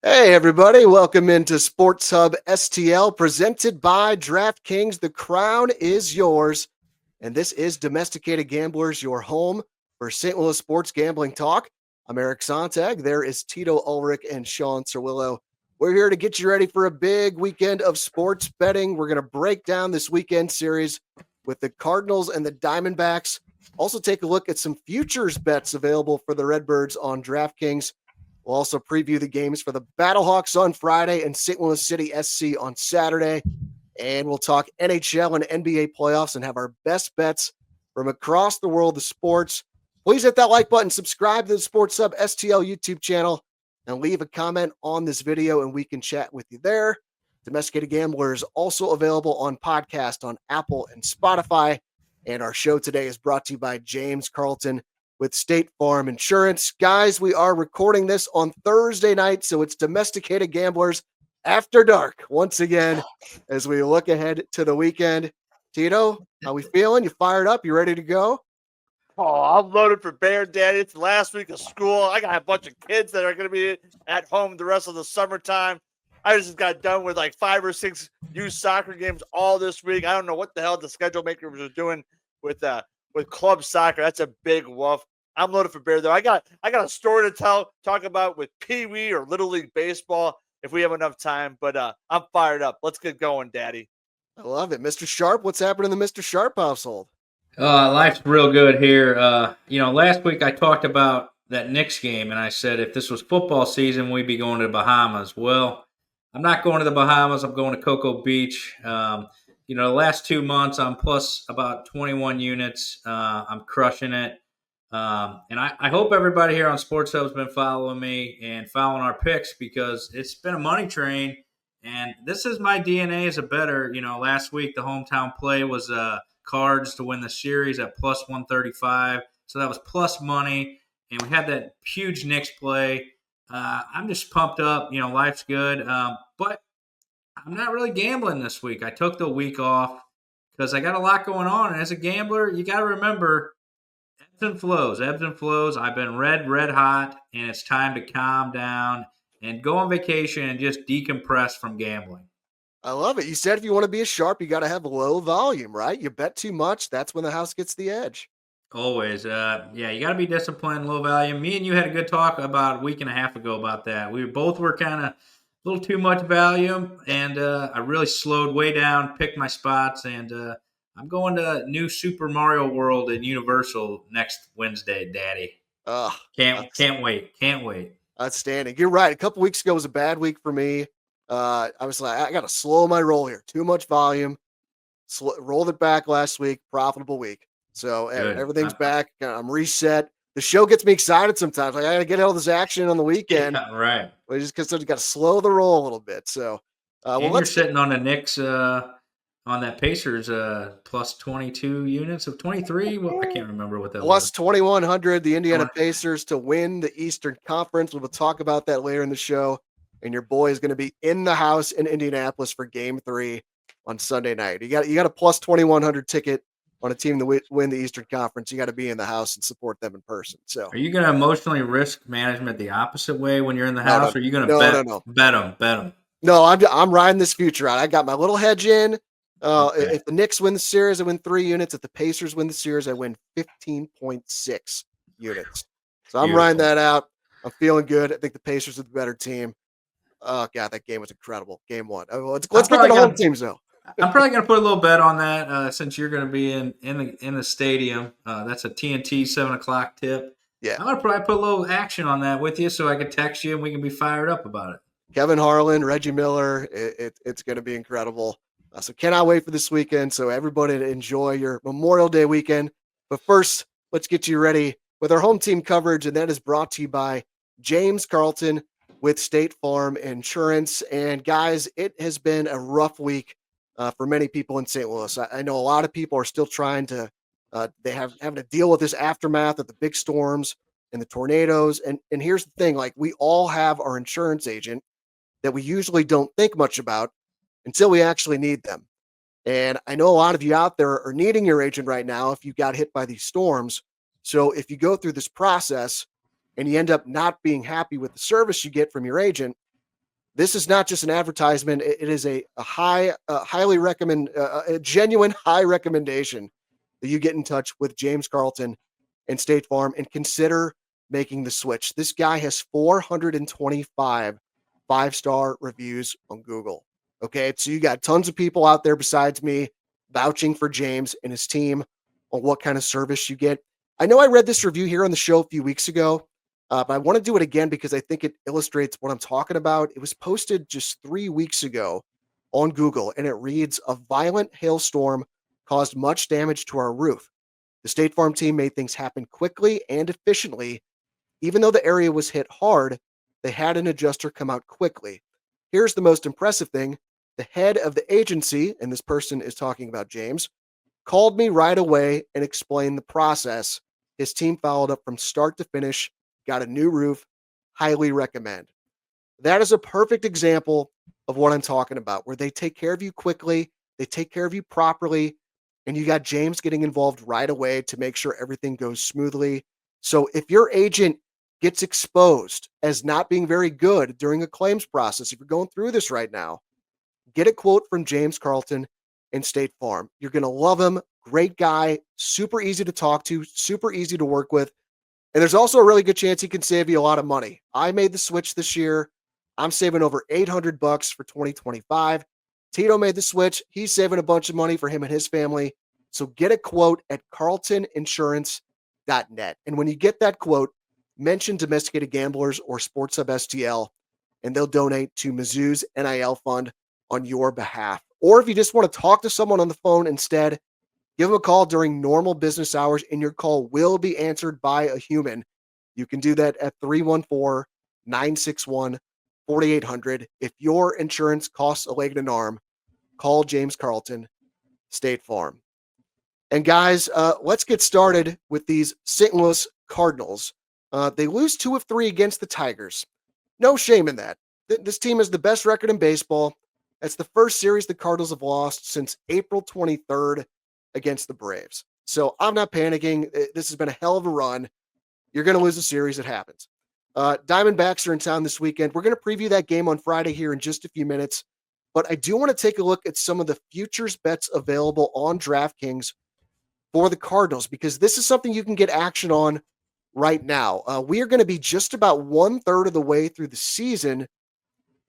Hey, everybody. Welcome into Sports Hub STL presented by DraftKings. The crown is yours. And this is Domesticated Gamblers, your home for St. Louis sports gambling talk. I'm Eric Sontag. There is Tito Ulrich and Shawn Surwillo. We're here to get you ready for a big weekend of sports betting. We're going to break down this weekend series with the Cardinals and the Diamondbacks. Also, take a look at some futures bets available for the Redbirds on DraftKings. We'll also preview the games for the Battlehawks on Friday and St. Louis City SC on Saturday. And we'll talk NHL and NBA playoffs and have our best bets from across the world of sports. Please hit that like button, subscribe to the Sports Hub STL YouTube channel, and leave a comment on this video, and we can chat with you there. Domesticated Gamblers also available on podcast on Apple and Spotify. And our show today is brought to you by James Carlton with State Farm Insurance. Guys, we are recording this on Thursday night, so it's Domesticated Gamblers After Dark once again as we look ahead to the weekend. Tito, how we feeling? You fired up? You ready to go? Oh, I'm loaded for Bear Daddy. It's the last week of school. I got a bunch of kids that are going to be at home the rest of the summertime. I just got done with like 5 or 6 youth soccer games all this week. I don't know what the hell the schedule makers are doing with club soccer. That's a big woof. I'm loaded for Bear though. I got a story to talk about with Pee Wee or Little League baseball if we have enough time. But I'm fired up. Let's get going, Daddy. I love it. Mr. Sharp, what's happening in the Mr. Sharp household? Life's real good here. Last week I talked about that Knicks game, and I said if this was football season, we'd be going to the Bahamas. Well, I'm not going to the Bahamas. I'm going to Cocoa Beach. The last 2 months, I'm plus about 21 units. I'm crushing it. And I hope everybody here on Sports Hub has been following me and following our picks because it's been a money train. And this is my DNA as a bettor. Last week the hometown play was Cards to win the series at plus 135. So that was plus money. And we had that huge Knicks play. I'm just pumped up. Life's good. But I'm not really gambling this week. I took the week off because I got a lot going on. And as a gambler, you got to remember ebbs and flows. I've been red hot, and it's time to calm down and go on vacation and just decompress from gambling. I love it. You said if you want to be a sharp, you got to have low volume, right? You bet too much, that's when the house gets the edge. Always. You got to be disciplined, low volume. Me and you had a good talk about a week and a half ago about that. We both were kind of a little too much volume, and I really slowed way down, picked my spots, and I'm going to new Super Mario World at Universal next Wednesday, Daddy. Can't wait. Outstanding. You're right. A couple weeks ago was a bad week for me. I was like, I got to slow my roll here. Too much volume. Rolled it back last week. Profitable week. So everything's back. I'm reset. The show gets me excited sometimes. Like, I got to get all this action on the weekend. Yeah, right. But just because you got to slow the roll a little bit. So, you're sitting on the Knicks, on that Pacers plus 22 units of 23. Well, I can't remember what that plus was. 2,100. The Indiana Pacers to win the Eastern Conference. We'll talk about that later in the show. And your boy is going to be in the house in Indianapolis for Game 3 on Sunday night. You got a plus 2,100 ticket on a team to win the Eastern Conference. You got to be in the house and support them in person. So, are you going to emotionally risk management the opposite way when you're in the house? Or are you going to bet them? No, I'm riding this future out. I got my little hedge in. If the Knicks win the series, I win 3 units. If the Pacers win the series, I win 15.6 units. So I'm riding that out. I'm feeling good. I think the Pacers are the better team. Oh God, that game was incredible. Game 1. Let's get to the home teams though. I'm probably going to put a little bet on that since you're going to be in the stadium. That's a TNT 7:00 tip. Yeah, I'm going to probably put a little action on that with you, so I can text you and we can be fired up about it. Kevin Harlan, Reggie Miller, it's going to be incredible. So cannot wait for this weekend. So everybody to enjoy your Memorial Day weekend. But first, let's get you ready with our home team coverage, and that is brought to you by James Carlton with State Farm Insurance. And guys, it has been a rough week for many people in St. Louis. I know a lot of people are still trying to, having to deal with this aftermath of the big storms and the tornadoes. And here's the thing, like we all have our insurance agent that we usually don't think much about until we actually need them. And I know a lot of you out there are needing your agent right now if you got hit by these storms. So if you go through this process and you end up not being happy with the service you get from your agent, This is not just an advertisement. It is a highly recommend, a genuine high recommendation that you get in touch with James Carlton and State Farm and consider making the switch. This guy has 425 5-star reviews on Google. Okay. So you got tons of people out there besides me vouching for James and his team on what kind of service you get. I know I read this review here on the show a few weeks ago, but I want to do it again because I think it illustrates what I'm talking about. It was posted just 3 weeks ago on Google, and it reads, "A violent hailstorm caused much damage to our roof. The State Farm team made things happen quickly and efficiently. Even though the area was hit hard, they had an adjuster come out quickly. Here's the most impressive thing. The head of the agency," and this person is talking about James, "called me right away and explained the process. His team followed up from start to finish, got a new roof. Highly recommend." That is a perfect example of what I'm talking about, where they take care of you quickly, they take care of you properly, and you got James getting involved right away to make sure everything goes smoothly. So if your agent gets exposed as not being very good during a claims process, if you're going through this right now, get a quote from James Carlton and State Farm. You're going to love him. Great guy, super easy to talk to, super easy to work with. And there's also a really good chance he can save you a lot of money. I made the switch this year. I'm saving over $800 for 2025. Tito made the switch. He's saving a bunch of money for him and his family. So get a quote at carltoninsurance.net. And when you get that quote, mention Domesticated Gamblers or Sports Hub STL, and they'll donate to Mizzou's NIL fund on your behalf. Or if you just want to talk to someone on the phone instead, give them a call during normal business hours, and your call will be answered by a human. You can do that at 314-961-4800. If your insurance costs a leg and an arm, call James Carlton, State Farm. And guys, let's get started with these St. Louis Cardinals. They lose 2 of 3 against the Tigers. No shame in that. This team has the best record in baseball. That's the first series the Cardinals have lost since April 23rd against the Braves. So I'm not panicking. This has been a hell of a run. You're going to lose a series. It happens. Diamondbacks are in town this weekend. We're going to preview that game on Friday here in just a few minutes. But I do want to take a look at some of the futures bets available on DraftKings for the Cardinals, because this is something you can get action on right now. We are going to be just about 1/3 of the way through the season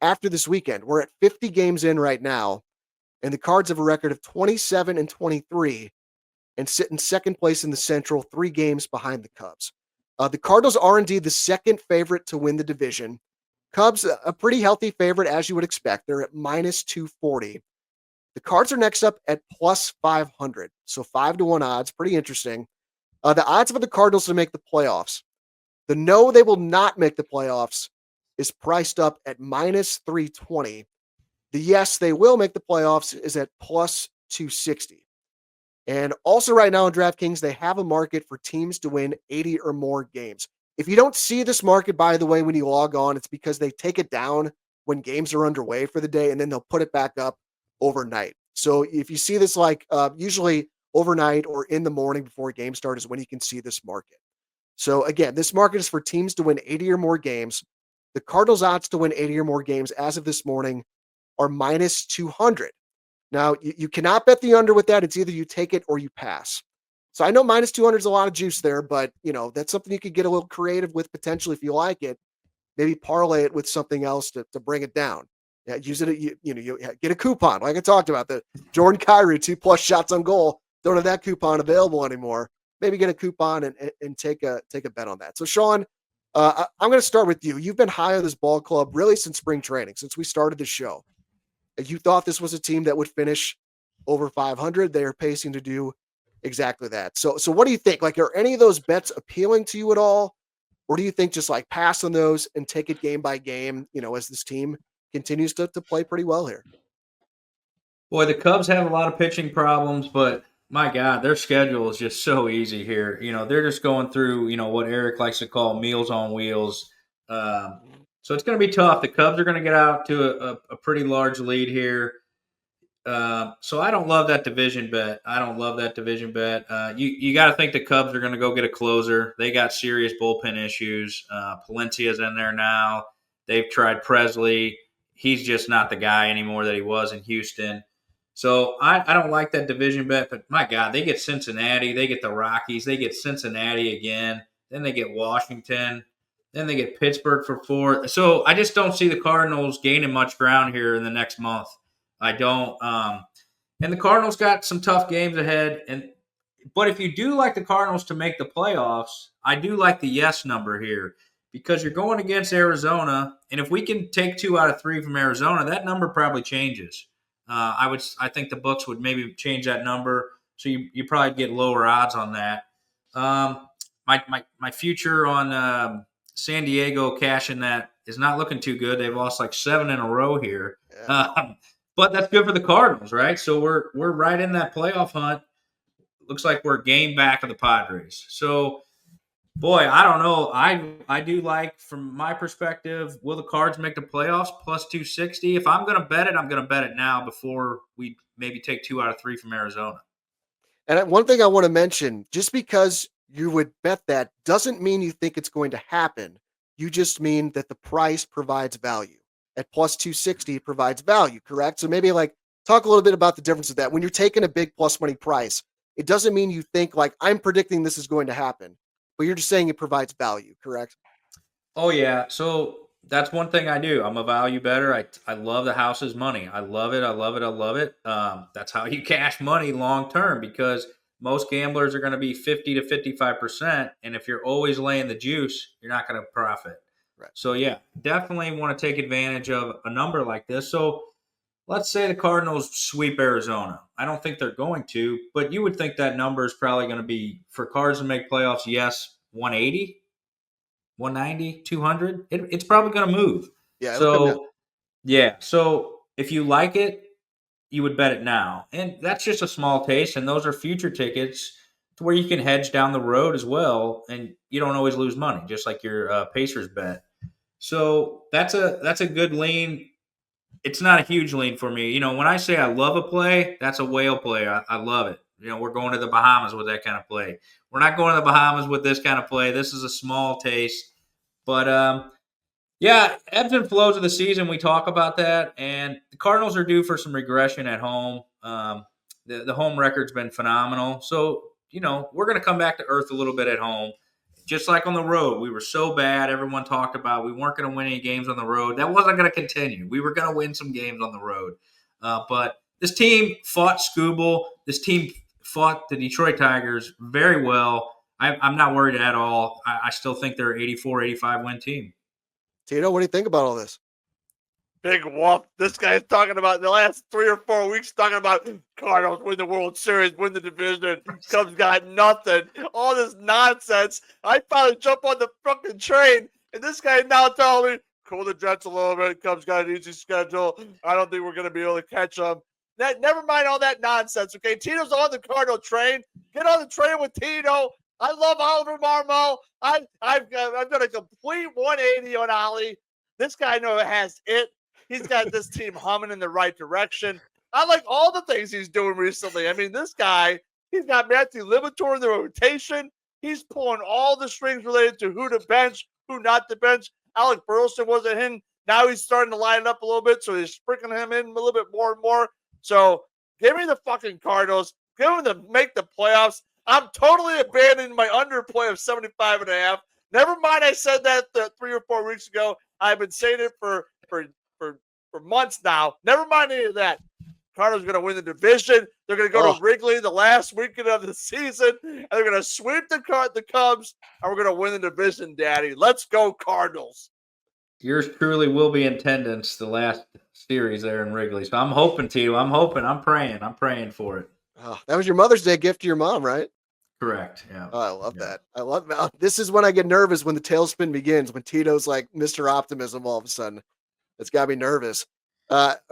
after this weekend. We're at 50 games in right now, and the Cards have a record of 27-23 and sit in second place in the Central, 3 games behind the Cubs. The Cardinals are indeed the second favorite to win the division. Cubs, a pretty healthy favorite, as you would expect. They're at -240. The Cards are next up at +500, so 5-1 odds. Pretty interesting. The odds for the Cardinals to make the playoffs. The no, they will not make the playoffs is priced up at -320. The yes, they will make the playoffs is at +260. And also right now on DraftKings, they have a market for teams to win 80 or more games. If you don't see this market, by the way, when you log on, it's because they take it down when games are underway for the day, and then they'll put it back up overnight. So if you see this, usually overnight or in the morning before a game starts is when you can see this market. So again, this market is for teams to win 80 or more games. The Cardinals' odds to win 80 or more games as of this morning are -200. Now, you cannot bet the under with that. It's either you take it or you pass. So I know -200 is a lot of juice there, but that's something you could get a little creative with potentially if you like it. Maybe parlay it with something else to bring it down. Yeah, use it. You get a coupon like I talked about, the Jordan Kyrie 2+ shots on goal. Don't have that coupon available anymore. Maybe get a coupon and take a bet on that. So Shawn, I'm going to start with you. You've been high on this ball club really since spring training, since we started the show. You thought this was a team that would finish over 500. They are pacing to do exactly that. So what do you think? Are any of those bets appealing to you at all? Or do you think just pass on those and take it game by game, as this team continues to play pretty well here? Boy, the Cubs have a lot of pitching problems, but my God, their schedule is just so easy here. They're just going through, what Eric likes to call meals on wheels. So it's going to be tough. The Cubs are going to get out to a pretty large lead here. So I don't love that division bet. You got to think the Cubs are going to go get a closer. They got serious bullpen issues. Palencia's in there now. They've tried Presley. he's just not the guy anymore that he was in Houston. So I don't like that division bet, but my God, they get Cincinnati, they get the Rockies, they get Cincinnati again, then they get Washington, then they get Pittsburgh for 4. So I just don't see the Cardinals gaining much ground here in the next month. I don't. And the Cardinals got some tough games ahead. But if you do like the Cardinals to make the playoffs, I do like the yes number here because you're going against Arizona, and if we can take 2 out of 3 from Arizona, that number probably changes. I think the books would maybe change that number, so you probably get lower odds on that. My future on San Diego cashing that is not looking too good. They've lost like 7 in a row here, but that's good for the Cardinals, right? So we're right in that playoff hunt. Looks like we're a game back of the Padres. So, boy, I don't know. I do like, from my perspective, will the Cards make the playoffs plus 260? If I'm going to bet it, I'm going to bet it now before we maybe take 2 out of 3 from Arizona. And one thing I want to mention, just because you would bet that doesn't mean you think it's going to happen. You just mean that the price provides value. At plus 260, it provides value, correct? So maybe talk a little bit about the difference of that. When you're taking a big plus money price, it doesn't mean you think I'm predicting this is going to happen, but you're just saying it provides value, correct? Oh, yeah. So that's one thing I do. I'm a value bettor. I love the house's money. I love it. I love it. I love it. That's how you cash money long term, because most gamblers are going to be 50 to 55%. And if you're always laying the juice, you're not going to profit. Right. So, yeah, definitely want to take advantage of a number like this. So, let's say the Cardinals sweep Arizona. I don't think they're going to, but you would think that number is probably going to be, for Cards to make playoffs, yes, 180, 190, 200. It's probably going to move. Yeah. So, yeah. So if you like it, you would bet it now. And that's just a small taste, and those are future tickets to where you can hedge down the road as well, and you don't always lose money, just like your Pacers bet. So that's a good lean. It's not a huge lean for me. When I say I love a play, that's a whale play. I love it. We're going to the Bahamas with that kind of play. We're not going to the Bahamas with this kind of play. This is a small taste. But, yeah, ebbs and flows of the season, we talk about that. And the Cardinals are due for some regression at home. The home record's been phenomenal. So, we're going to come back to earth a little bit at home. Just like on the road, we were so bad. Everyone talked about we weren't going to win any games on the road. That wasn't going to continue. We were going to win some games on the road. But this team fought Scooble. This team fought the Detroit Tigers very well. I'm not worried at all. I still think they're an 84, 85 win team. Tito, what do you think about all this? Big whoop. This guy's talking about the last 3 or 4 weeks, talking about Cardinals win the World Series, win the division. Cubs got nothing. All this nonsense. I finally jump on the fucking train, and this guy now telling me, cool the Jets a little bit. Cubs got an easy schedule. I don't think we're going to be able to catch them. Never mind all that nonsense, okay? Tito's on the Cardinal train. Get on the train with Tito. I love Oliver Marmol. I've done a complete 180 on Ollie. This guy has it. He's got this team humming in the right direction. I like all the things he's doing recently. I mean, this guy, he's got Matthew Liberatore in the rotation. He's pulling all the strings related to who to bench, who not to bench. Alec Burleson wasn't in. Now he's starting to line it up a little bit, so he's sprinkling him in a little bit more and more. So give me the fucking Cardinals. Give them to make the playoffs. I'm totally abandoning my underplay of 75.5. Never mind, I said that 3 or 4 weeks ago. I've been saying it for months now. Never mind any of that. Cardinals are going to win the division. They're going to go to Wrigley the last weekend of the season, and they're going to sweep the Cubs, and we're going to win the division, Daddy. Let's go, Cardinals. Yours truly will be in attendance the last series there in Wrigley. So I'm hoping, Tito. I'm praying. I'm praying for it. Oh, that was your Mother's Day gift to your mom, right? Correct. Yeah. Oh, I love that. I love that. This is when I get nervous when the tailspin begins, when Tito's like Mr. Optimism all of a sudden. It's got me nervous.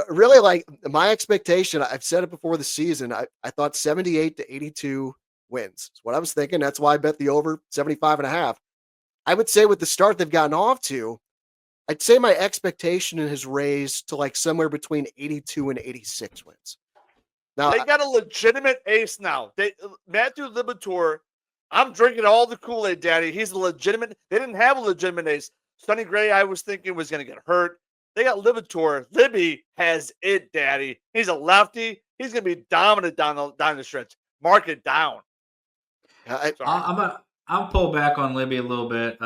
Really, like my expectation, I've said it before the season, I thought 78 to 82 wins. That's what I was thinking. That's why I bet the over 75.5. I would say with the start they've gotten off to, I'd say my expectation has raised to like somewhere between 82 and 86 wins. Now they got a legitimate ace now. Matthew Liberatore, I'm drinking all the Kool-Aid, Daddy. He's a legitimate. They didn't have a legitimate ace. Sonny Gray, I was thinking, was going to get hurt. They got Libator. Libby has it, Daddy. He's a lefty. He's going to be dominant down the stretch. Mark it down. I, Sorry. I'll pull back on Libby a little bit.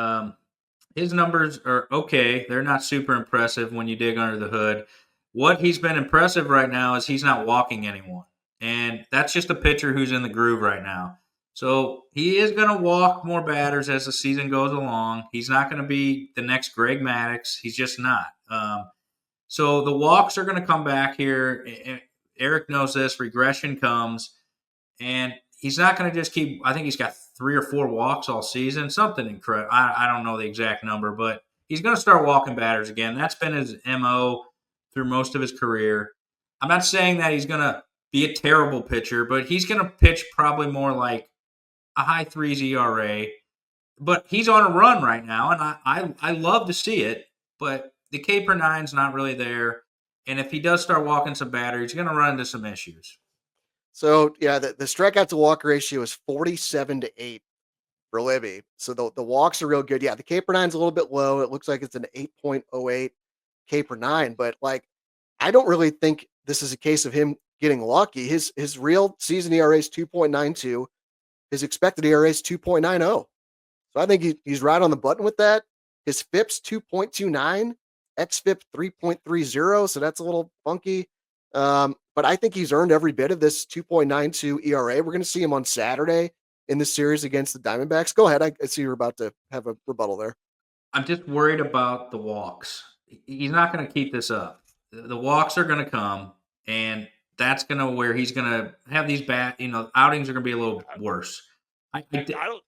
His numbers are okay. They're not super impressive when you dig under the hood. What he's been impressive right now is he's not walking anyone. And that's just a pitcher who's in the groove right now. So he is going to walk more batters as the season goes along. He's not going to be the next Greg Maddux. He's just not. So the walks are going to come back here. Eric knows this. Regression comes. And he's not going to just keep – I think he's got 3 or 4 walks all season, something incredible. I don't know the exact number, but he's going to start walking batters again. That's been his MO through most of his career. I'm not saying that he's going to be a terrible pitcher, but he's going to pitch probably more like a high 3s ERA. But he's on a run right now, and I love to see it, but the K per 9's not really there. And if he does start walking some batters, he's going to run into some issues. So yeah, the strikeout to walk ratio is 47-8 for Libby. So the walks are real good. Yeah, the K per 9's a little bit low. It looks like it's an 8.08 K per 9, but like I don't really think this is a case of him getting lucky. His real season ERA is 2.92. His expected ERA is 2.90. So I think he's right on the button with that. His FIP's 2.29, xFIP 3.30. So that's a little funky. But I think he's earned every bit of this 2.92 ERA. We're going to see him on Saturday in the series against the Diamondbacks. Go ahead. I see you're about to have a rebuttal there. I'm just worried about the walks. He's not going to keep this up. The walks are going to come, and that's going to where he's going to have these outings are going to be a little worse.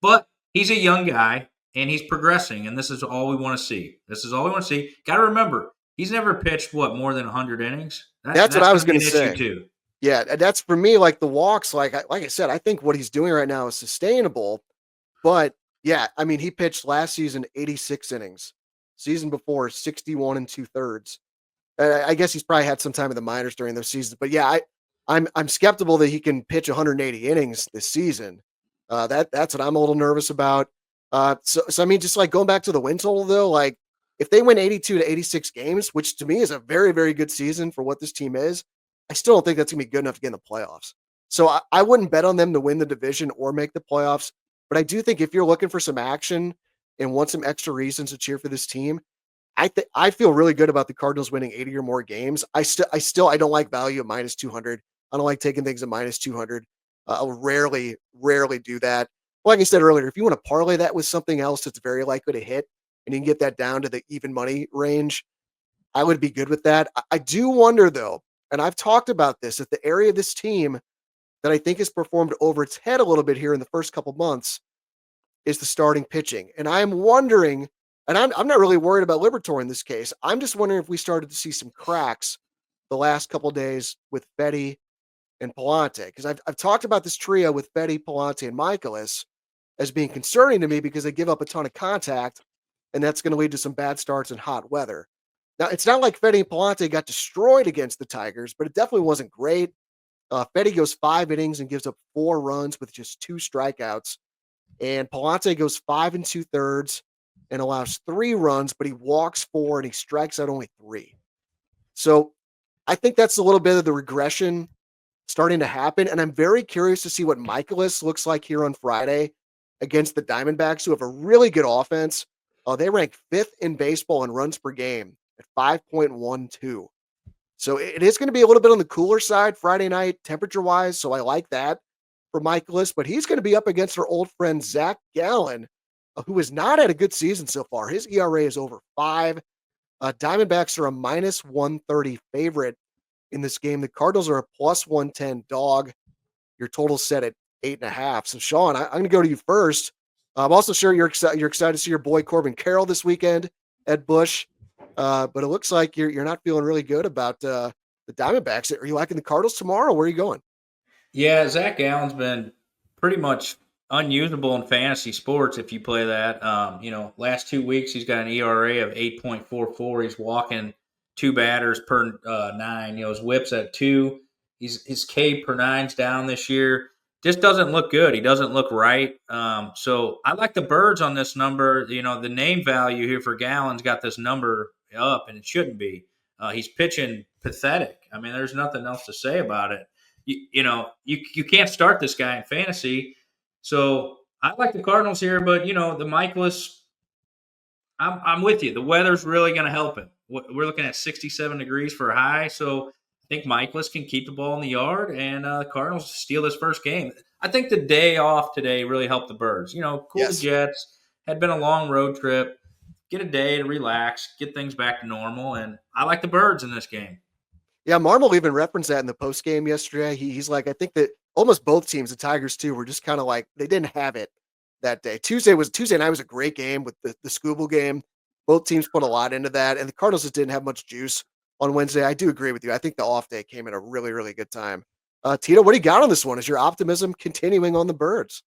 But he's a young guy, and he's progressing, and this is all we want to see. Got to remember, he's never pitched, more than 100 innings? That's what I was going to say. Too. Yeah, that's for me, like the walks, like I said, I think what he's doing right now is sustainable. But yeah, I mean, he pitched last season 86 innings. Season before, 61 2/3. I guess he's probably had some time in the minors during those seasons. But yeah, I'm skeptical that he can pitch 180 innings this season. That's what I'm a little nervous about. So I mean, just like going back to the win total though, like if they win 82 to 86 games, which to me is a very, very good season for what this team is, I still don't think that's gonna be good enough to get in the playoffs. So I wouldn't bet on them to win the division or make the playoffs. But I do think if you're looking for some action and want some extra reasons to cheer for this team, I feel really good about the Cardinals winning 80 or more games. I don't like value at minus 200. I don't like taking things at minus 200. I'll rarely do that. Like I said earlier, if you want to parlay that with something else that's very likely to hit and you can get that down to the even money range, I would be good with that. I do wonder though, and I've talked about this, that the area of this team that I think has performed over its head a little bit here in the first couple months is the starting pitching. And I'm wondering, and I'm not really worried about Liberatore in this case. I'm just wondering if we started to see some cracks the last couple of days with Fedde and Palante. Because I've talked about this trio with Fedde, Palante, and Michaelis as being concerning to me because they give up a ton of contact, and that's going to lead to some bad starts in hot weather. Now, it's not like Fedde and Palante got destroyed against the Tigers, but it definitely wasn't great. Fedde goes 5 innings and gives up 4 runs with just 2 strikeouts. And Palante goes 5 2/3 and allows 3 runs, but he walks 4 and he strikes out only 3. So I think that's a little bit of the regression starting to happen. And I'm very curious to see what Michaelis looks like here on Friday against the Diamondbacks, who have a really good offense. They rank 5th in baseball in runs per game at 5.12. So it is going to be a little bit on the cooler side Friday night, temperature-wise. So I like that for Michaelis. But he's going to be up against our old friend Zach Gallen, who has not had a good season so far. His ERA is over 5. Diamondbacks are a minus 130 favorite in this game. The Cardinals are a plus 110 dog. Your total's set at 8.5. So, Shawn, I'm going to go to you first. I'm also sure you're excited to see your boy Corbin Carroll this weekend at Busch. But it looks like you're not feeling really good about the Diamondbacks. Are you liking the Cardinals tomorrow? Where are you going? Yeah, Zach Gallen's been pretty much unusable in fantasy sports if you play that. Last 2 weeks he's got an ERA of 8.44. He's walking 2 batters per 9. His WHIP's at 2. His K per 9's down this year. Just doesn't look good. He doesn't look right. So I like the birds on this number. The name value here for Gallen's got this number up, and it shouldn't be. He's pitching pathetic. I mean, there's nothing else to say about it. You can't start this guy in fantasy. So I like the Cardinals here, but the Michaelis, I'm with you. The weather's really going to help him. We're looking at 67 degrees for a high, so I think Michaelis can keep the ball in the yard, and the Cardinals steal this first game. I think the day off today really helped the Birds. Cool Yes. the Jets. Had been a long road trip. Get a day to relax, get things back to normal, and I like the Birds in this game. Yeah, Marmol even referenced that in the post game yesterday. He's like, I think that almost both teams, the Tigers too, were just kind of like they didn't have it that day. Tuesday night was a great game with the Scooble game. Both teams put a lot into that, and the Cardinals just didn't have much juice on Wednesday. I do agree with you. I think the off day came at a really, really good time. Tito, what do you got on this one? Is your optimism continuing on the Birds?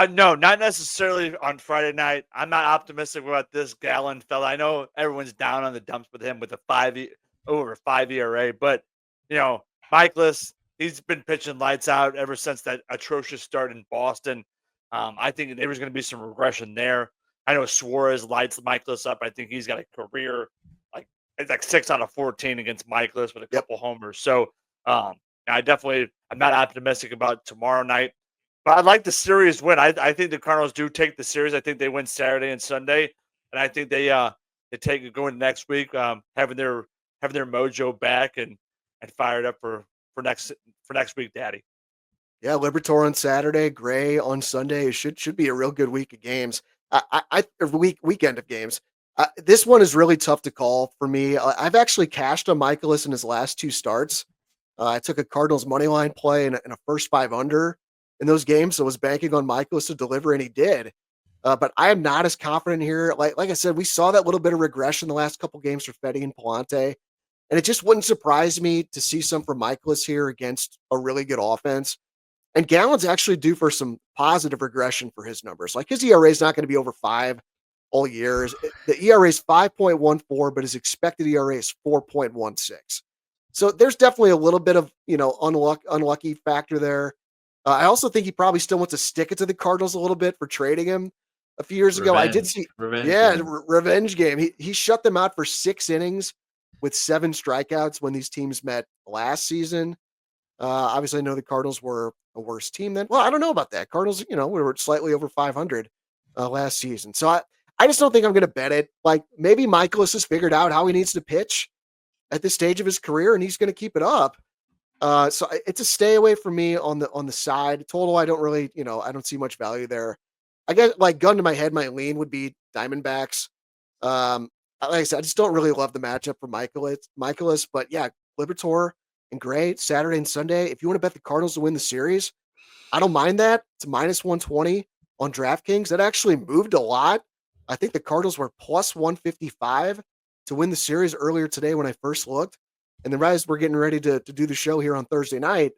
No, not necessarily on Friday night. I'm not optimistic about this Gallen fella. I know everyone's down on the dumps with him with a over 5 ERA, but Michaelis, he's been pitching lights out ever since that atrocious start in Boston. I think there was going to be some regression there. I know Suarez lights Michaelis up. I think he's got a career like 6 out of 14 against Michaelis with a couple homers. So I'm not optimistic about tomorrow night. But I'd like the series win. I think the Cardinals do take the series. I think they win Saturday and Sunday, and I think they take it going next week, having their mojo back and fired up for next week, Daddy. Yeah, Liberatore on Saturday, Gray on Sunday. It should be a real good week of games. Weekend of games. This one is really tough to call for me. I've actually cashed on Michaelis in his last 2 starts. I took a Cardinals money line play and a first 5 under in those games, so I was banking on Michaelis to deliver, and he did. But I am not as confident here. Like I said, we saw that little bit of regression the last couple games for Fetty and Palante, and it just wouldn't surprise me to see some from Michaelis here against a really good offense. And Gallen's actually due for some positive regression for his numbers. Like his ERA is not going to be over 5 all year. The ERA is 5.14, but his expected ERA is 4.16. So there's definitely a little bit of unlucky factor there. I also think he probably still wants to stick it to the Cardinals a little bit for trading him a few years ago. I did see, revenge game. He shut them out for 6 innings with 7 strikeouts when these teams met last season. Obviously, I know the Cardinals were a worse team then. Well, I don't know about that. Cardinals, we were slightly over 500 last season. So I just don't think I'm going to bet it. Like maybe Michaelis has figured out how he needs to pitch at this stage of his career, and he's going to keep it up. So it's a stay away from me on the side. Total, I don't really, I don't see much value there. I guess like gun to my head, my lean would be Diamondbacks. Like I said, I just don't really love the matchup for Michaelis, but yeah, Liberatore and Gray Saturday and Sunday. If you want to bet the Cardinals to win the series, I don't mind that. It's minus 120 on DraftKings. That actually moved a lot. I think the Cardinals were plus 155 to win the series earlier today when I first looked. And then as we're getting ready to do the show here on Thursday night,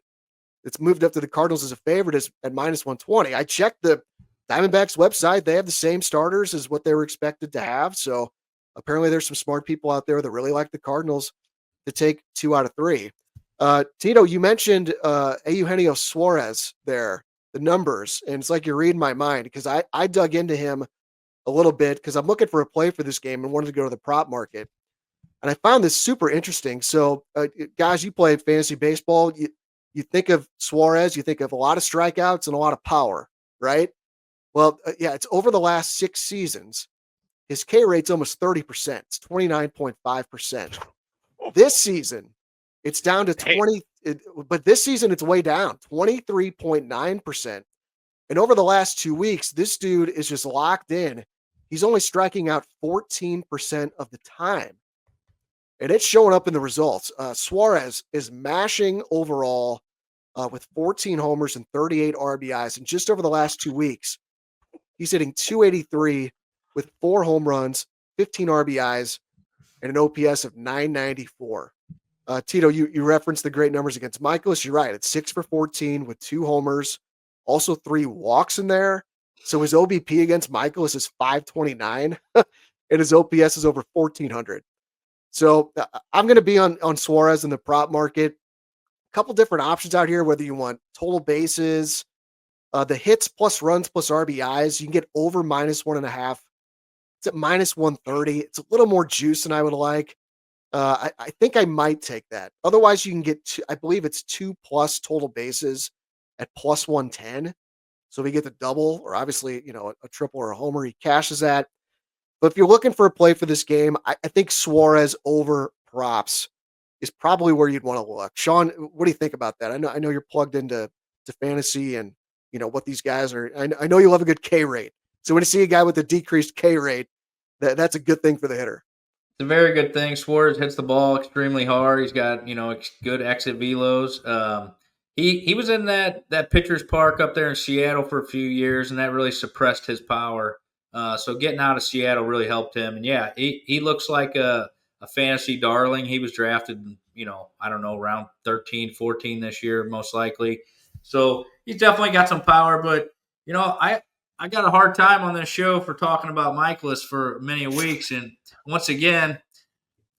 it's moved up to the Cardinals as a favorite at minus 120. I checked the Diamondbacks website. They have the same starters as what they were expected to have. So apparently there's some smart people out there that really like the Cardinals to take 2 out of 3. Tito, you mentioned Eugenio Suarez there, the numbers, and it's like you're reading my mind because I dug into him a little bit because I'm looking for a play for this game and wanted to go to the prop market. And I found this super interesting. So, guys, you play fantasy baseball. You think of Suarez, you think of a lot of strikeouts and a lot of power, right? Well, yeah, it's over the last 6 seasons. His K rate's almost 30%. It's 29.5%. This season, it's down to 20, but this season it's way down, 23.9%. And over the last 2 weeks, this dude is just locked in. He's only striking out 14% of the time. And it's showing up in the results. Suarez is mashing overall with 14 homers and 38 RBIs. And just over the last 2 weeks, he's hitting 283 with 4 home runs, 15 RBIs, and an OPS of 994. Tito, you referenced the great numbers against Michaelis. You're right. It's 6 for 14 with 2 homers, also 3 walks in there. So his OBP against Michaelis is 529, and his OPS is over 1,400. So I'm going to be on Suarez in the prop market. A couple different options out here, whether you want total bases, the hits plus runs plus RBIs. You can get over minus 1.5. It's at minus 130. It's a little more juice than I would like. I think I might take that. Otherwise, you can get I believe it's 2+ total bases at plus 110. So if we get the double, or obviously, a triple or a homer, he cashes that. But if you're looking for a play for this game, I think Suarez over props is probably where you'd want to look. Sean, what do you think about that? I know you're plugged into fantasy and what these guys are. I know you love a good K rate. So when you see a guy with a decreased K rate, that's a good thing for the hitter. It's a very good thing. Suarez hits the ball extremely hard. He's got good exit velos. He was in that pitcher's park up there in Seattle for a few years, and that really suppressed his power. So getting out of Seattle really helped him. And yeah, he looks like a fantasy darling. He was drafted, I don't know, around 13, 14 this year, most likely. So he's definitely got some power. But I got a hard time on this show for talking about Michaelis for many weeks, and once again,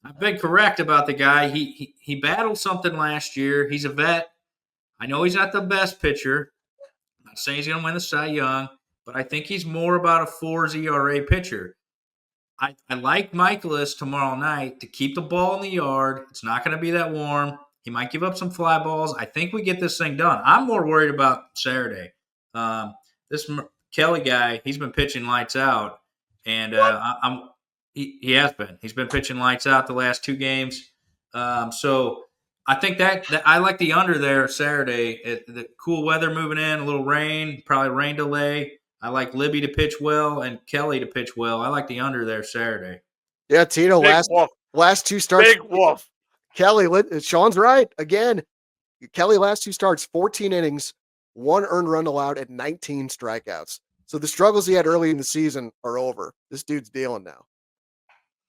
I've been correct about the guy. He battled something last year. He's a vet. I know he's not the best pitcher. I'm not saying he's going to win the Cy Young, but I think he's more about a 4 ERA pitcher. I like Michaelis tomorrow night to keep the ball in the yard. It's not going to be that warm. He might give up some fly balls. I think we get this thing done. I'm more worried about Saturday. This Kelly guy, he's been pitching lights out, and he has been. He's been pitching lights out the last 2 games. So I think that I like the under there Saturday. The cool weather moving in, a little rain, probably rain delay. I like Libby to pitch well and Kelly to pitch well. I like the under there Saturday. Yeah, Tito, last 2 starts. Big wolf. Kelly, Sean's right. Again, Kelly last 2 starts, 14 innings, 1 earned run allowed, and 19 strikeouts. So the struggles he had early in the season are over. This dude's dealing now.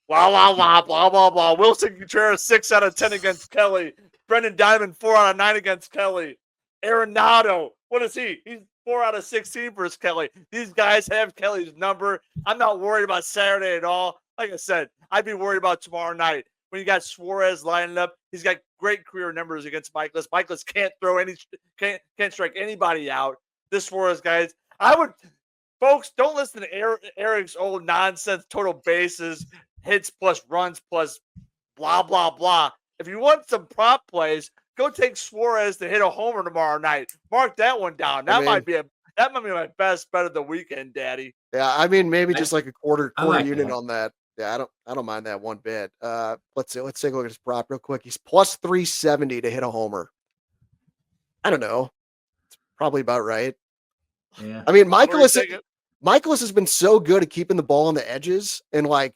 Blah, blah, blah, blah, blah, blah. Wilson Contreras, 6 out of 10 against Kelly. Brendan Diamond, 4 out of 9 against Kelly. Arenado, what is he? He's 4 out of 16 versus Kelly. These guys have Kelly's number. I'm not worried about Saturday at all. Like I said, I'd be worried about tomorrow night. When you got Suarez lining up, he's got great career numbers against Michaelis. Michaelis can't can't strike anybody out. This Suarez guys, folks, don't listen to Eric's old nonsense, total bases, hits plus runs plus blah, blah, blah. If you want some prop plays, go take Suarez to hit a homer tomorrow night. Mark that one down. That might be my best bet of the weekend, Daddy. Yeah, I mean maybe just like a quarter unit on that. Yeah, I don't mind that one bit. Let's take a look at his prop real quick. He's plus 370 to hit a homer. I don't know. It's probably about right. Yeah. I mean, Michaelis has been so good at keeping the ball on the edges, and like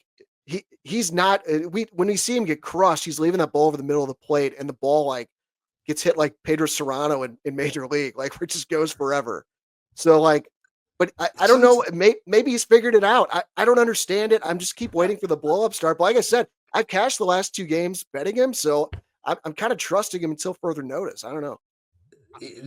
he's not. When we see him get crushed, he's leaving that ball over the middle of the plate, and the ball like gets hit like Pedro Serrano in Major League, like where it just goes forever. So like, but I don't know. Maybe he's figured it out. I don't understand it. I'm just keep waiting for the blow up start. But like I said, I've cashed the last 2 games betting him, so I'm kind of trusting him until further notice. I don't know.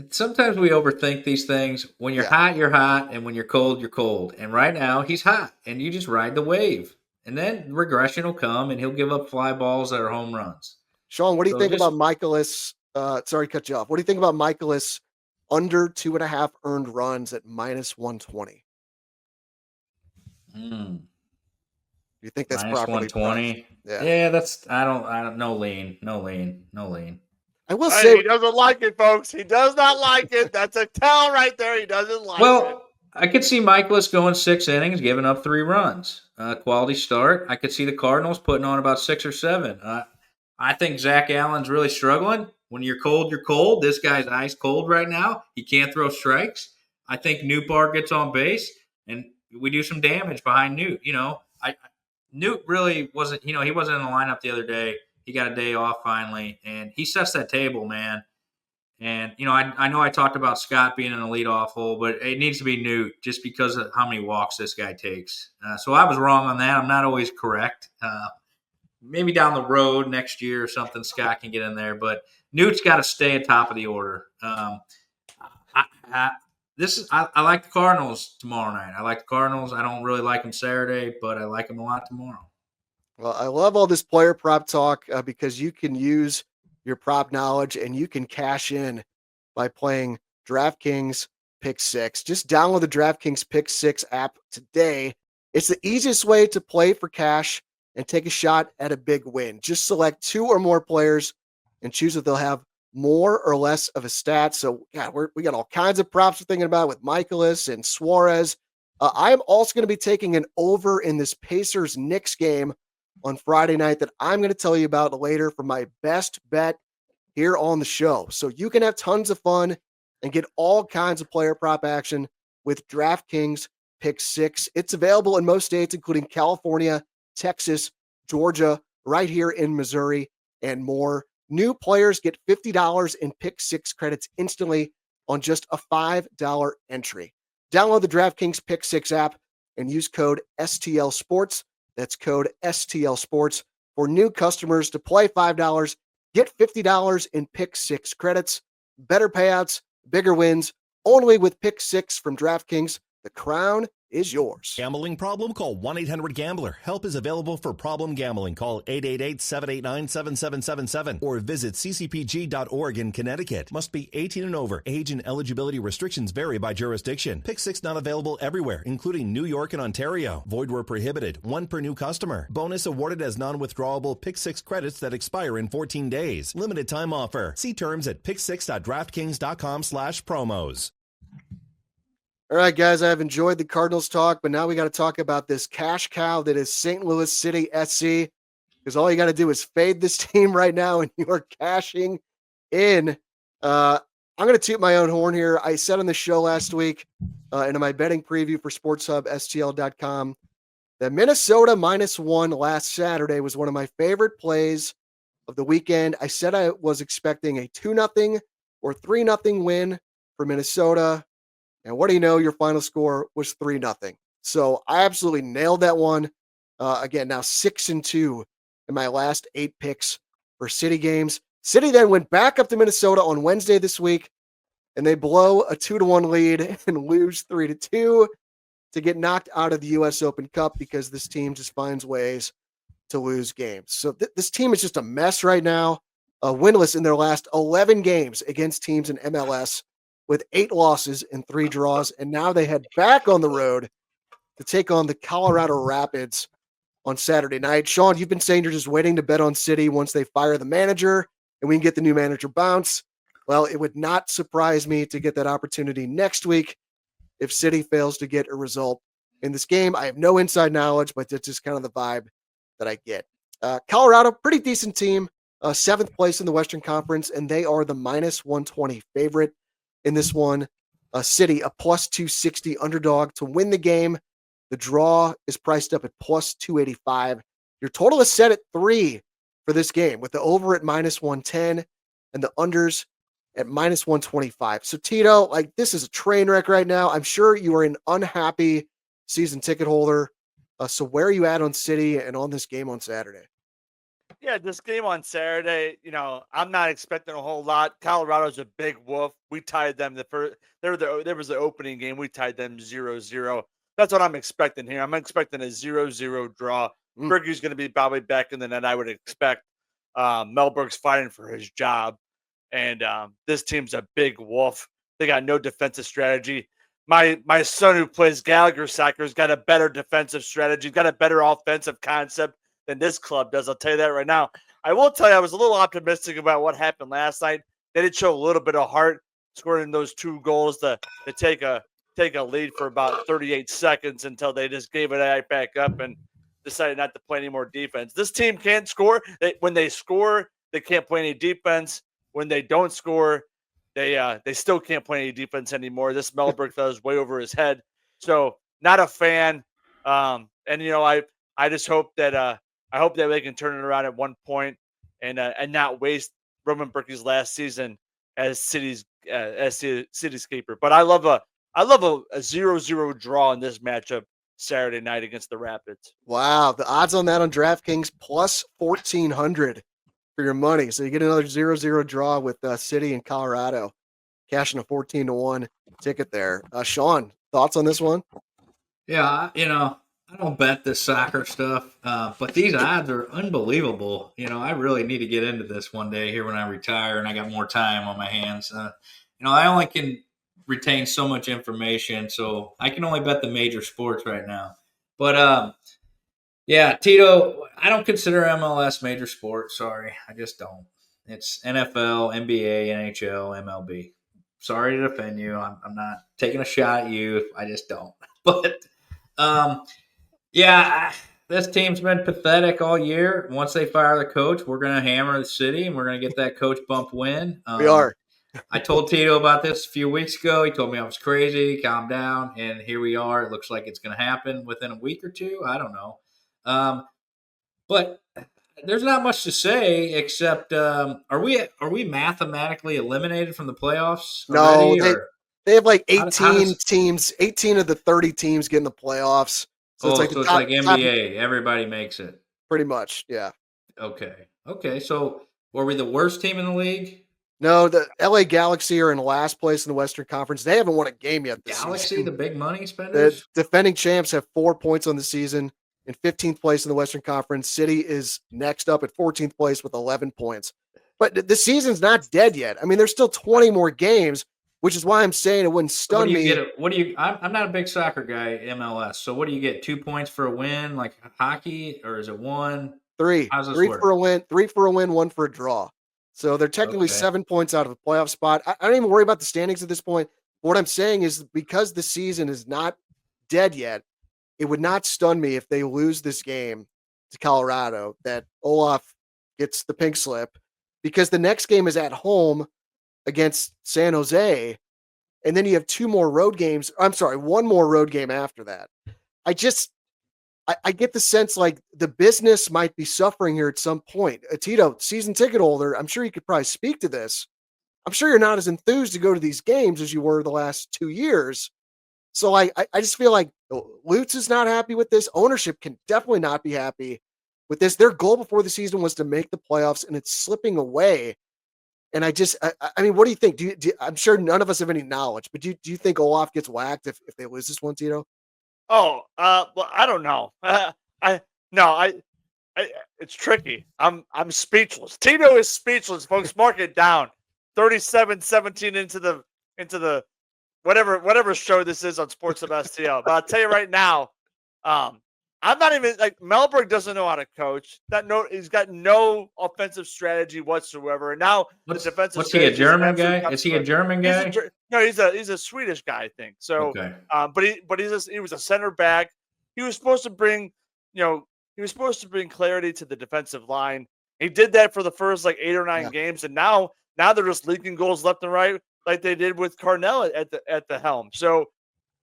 Sometimes we overthink these things. When you're hot, you're hot, and when you're cold, you're cold. And right now, he's hot, and you just ride the wave. And then regression will come, and he'll give up fly balls that are home runs. Sean, what do you think about Michaelis? Sorry to cut you off. What do you think about Michaelis under 2.5 earned runs at minus 120? Do you think that's minus properly 120? Yeah, that's I don't no lean. I will say he doesn't like it, folks. He does not like it. That's a tell right there. He doesn't like it. I could see Michaelis going 6 innings, giving up 3 runs. Quality start. I could see the Cardinals putting on about 6 or 7. I think Zach Allen's really struggling. When you're cold, you're cold. This guy's ice cold right now. He can't throw strikes. I think Newpark gets on base, and we do some damage behind Newt. Newt really wasn't, he wasn't in the lineup the other day. He got a day off finally, and he sets that table, man. And, I know I talked about Scott being in the leadoff hole, but it needs to be Newt just because of how many walks this guy takes. So I was wrong on that. I'm not always correct. Maybe down the road next year or something, Scott can get in there. But Newt's got to stay at top of the order. I like the Cardinals tomorrow night. I like the Cardinals. I don't really like them Saturday, but I like them a lot tomorrow. Well, I love all this player prop talk because you can use your prop knowledge and you can cash in by playing DraftKings Pick 6. Just download the DraftKings Pick 6 app today. It's the easiest way to play for cash and take a shot at a big win. Just select 2 or more players and choose if they'll have more or less of a stat. So, yeah, we got all kinds of props we're thinking about with Michaelis and Suarez. I'm also going to be taking an over in this Pacers-Knicks game on Friday night that I'm going to tell you about later for my best bet here on the show. So you can have tons of fun and get all kinds of player prop action with DraftKings Pick 6. It's available in most states, including California, Texas, Georgia, right here in Missouri, and more. New players get $50 in Pick 6 credits instantly on just a $5 entry. Download the DraftKings Pick 6 app and use code STL Sports. That's code STL Sports for new customers to play $5. Get $50 in Pick 6 credits. Better payouts, bigger wins, only with Pick 6 from DraftKings. The crown is yours. Gambling problem? Call 1-800-GAMBLER. Help is available for problem gambling. Call 888-789-7777 or visit ccpg.org in Connecticut. Must be 18 and over. Age and eligibility restrictions vary by jurisdiction. Pick 6 not available everywhere, including New York and Ontario. Void where prohibited. 1 per new customer. Bonus awarded as non-withdrawable Pick 6 credits that expire in 14 days. Limited time offer. See terms at pick6.draftkings.com/promos. All right, guys, I've enjoyed the Cardinals talk, but now we got to talk about this cash cow that is St. Louis City SC, because all you got to do is fade this team right now, and you are cashing in. I'm going to toot my own horn here. I said on the show last week, in my betting preview for SportsHubSTL.com, that Minnesota -1 last Saturday was one of my favorite plays of the weekend. I said I was expecting a 2-0 or 3-0 win for Minnesota. And what do you know? Your final score was 3-0. So I absolutely nailed that one. Again, now 6-2 in my last 8 picks for City games. City then went back up to Minnesota on Wednesday this week, and they blow a 2-1 lead and lose 3-2 to get knocked out of the U.S. Open Cup because this team just finds ways to lose games. So this team is just a mess right now. Winless in their last 11 games against teams in MLS, with 8 losses and 3 draws. And now they head back on the road to take on the Colorado Rapids on Saturday night. Shawn, you've been saying you're just waiting to bet on City once they fire the manager and we can get the new manager bounce. Well, it would not surprise me to get that opportunity next week if City fails to get a result in this game. I have no inside knowledge, but that's just kind of the vibe that I get. Colorado, pretty decent team, 7th place in the Western Conference, and they are the -120 favorite in this one. City, a +260 underdog to win the game. The draw is priced up at +285. Your total is set at 3 for this game, with the over at -110 and the unders at -125. So Tito, like, this is a train wreck right now. I'm sure you are an unhappy season ticket holder. So where are you at on City and on this game on Saturday? Yeah, this game on Saturday, I'm not expecting a whole lot. Colorado's a big wolf. We tied them there was the opening game. We tied them 0-0. That's what I'm expecting here. I'm expecting a 0-0 draw. Berkey's going to be probably back in the net, I would expect. Melberg's fighting for his job. And this team's a big wolf. They got no defensive strategy. My son who plays Gallagher soccer has got a better defensive strategy, got a better offensive concept than this club does. I'll tell you that right now. I will tell you, I was a little optimistic about what happened last night. They did show a little bit of heart, scoring those 2 goals to take a lead for about 38 seconds until they just gave it right back up and decided not to play any more defense. This team can't score. When they score, they can't play any defense. When they don't score, they still can't play any defense anymore. This Melberg fellow is way over his head. So not a fan. And I just hope that I hope that they can turn it around at one point and not waste Roman Berkey's last season as City's keeper. But I love a 0-0 draw in this matchup Saturday night against the Rapids. Wow, the odds on that on DraftKings +1,400 for your money. So you get another 0-0 draw with City and Colorado, cashing a 14-1 ticket there. Shawn, thoughts on this one? Yeah, I don't bet this soccer stuff, but these odds are unbelievable. I really need to get into this one day here when I retire and I got more time on my hands. I only can retain so much information, so I can only bet the major sports right now. But Yeah, Tito, I don't consider MLS major sport. Sorry, I just don't. It's NFL, NBA, NHL, MLB. Sorry to offend you. I'm not taking a shot at you. I just don't. But um, yeah, this team's been pathetic all year. Once they fire the coach, we're going to hammer the city, and we're going to get that coach bump win. We are. I told Tito about this a few weeks ago. He told me I was crazy. Calm down, and here we are. It looks like it's going to happen within a week or two. I don't know. But there's not much to say except are we mathematically eliminated from the playoffs No, already? Or they have like how 18 does teams, 18 of the 30 teams get in the playoffs. So it's like the so it's top, like top NBA, everybody makes it. pretty much. Yeah. Okay. So were we the worst team in the league? No, the LA Galaxy are in last place in the Western Conference. They haven't won a game yet this Galaxy, season. the big money The spenders? defending champs have 4 points on the season in 15th place in the Western Conference. City is next up at 14th place with 11 points. But the season's not dead yet. I mean, there's still 20 more games, which is why I'm saying it wouldn't What stun do you me. get? What do you? I'm not a big soccer guy, MLS. So what do you get? 2 points for a win, like hockey, or is it one? Three, How's this three work? for a win, 3 for a win, 1 for a draw. So they're technically Okay. 7 points out of a playoff spot. I don't even worry about the standings at this point. What I'm saying is because the season is not dead yet, it would not stun me if they lose this game to Colorado, that Olaf gets the pink slip, because the next game is at home against San Jose. And then you have 2 more road games. I'm sorry, 1 more road game after that. I get the sense like the business might be suffering here at some point. Tito, season ticket holder, I'm sure you could probably speak to this. I'm sure you're not as enthused to go to these games as you were the last 2 years. So I just feel like Lutz is not happy with this. Ownership can definitely not be happy with this. Their goal before the season was to make the playoffs, and it's slipping away. And I mean, what do you think? I'm sure none of us have any knowledge, but do you think Olaf gets whacked if they lose this one, Tito? Oh, well, I don't know. I no, I it's tricky. I'm speechless. Tito is speechless, folks. Mark it down. 37-17 into the whatever show this is on Sports of STL. But I'll tell you right now, I'm not even like Melberg doesn't know how to coach. He's got no offensive strategy whatsoever. And now the defensive What's he, a strategy is an German absolute guy? Is he a cutthroat. German guy? No, he's a Swedish guy, I think. So, Okay. but he was a center back. He was supposed to bring, clarity to the defensive line. He did that for the first like 8 or 9 games, and now they're just leaking goals left and right, like they did with Carnell at the helm. So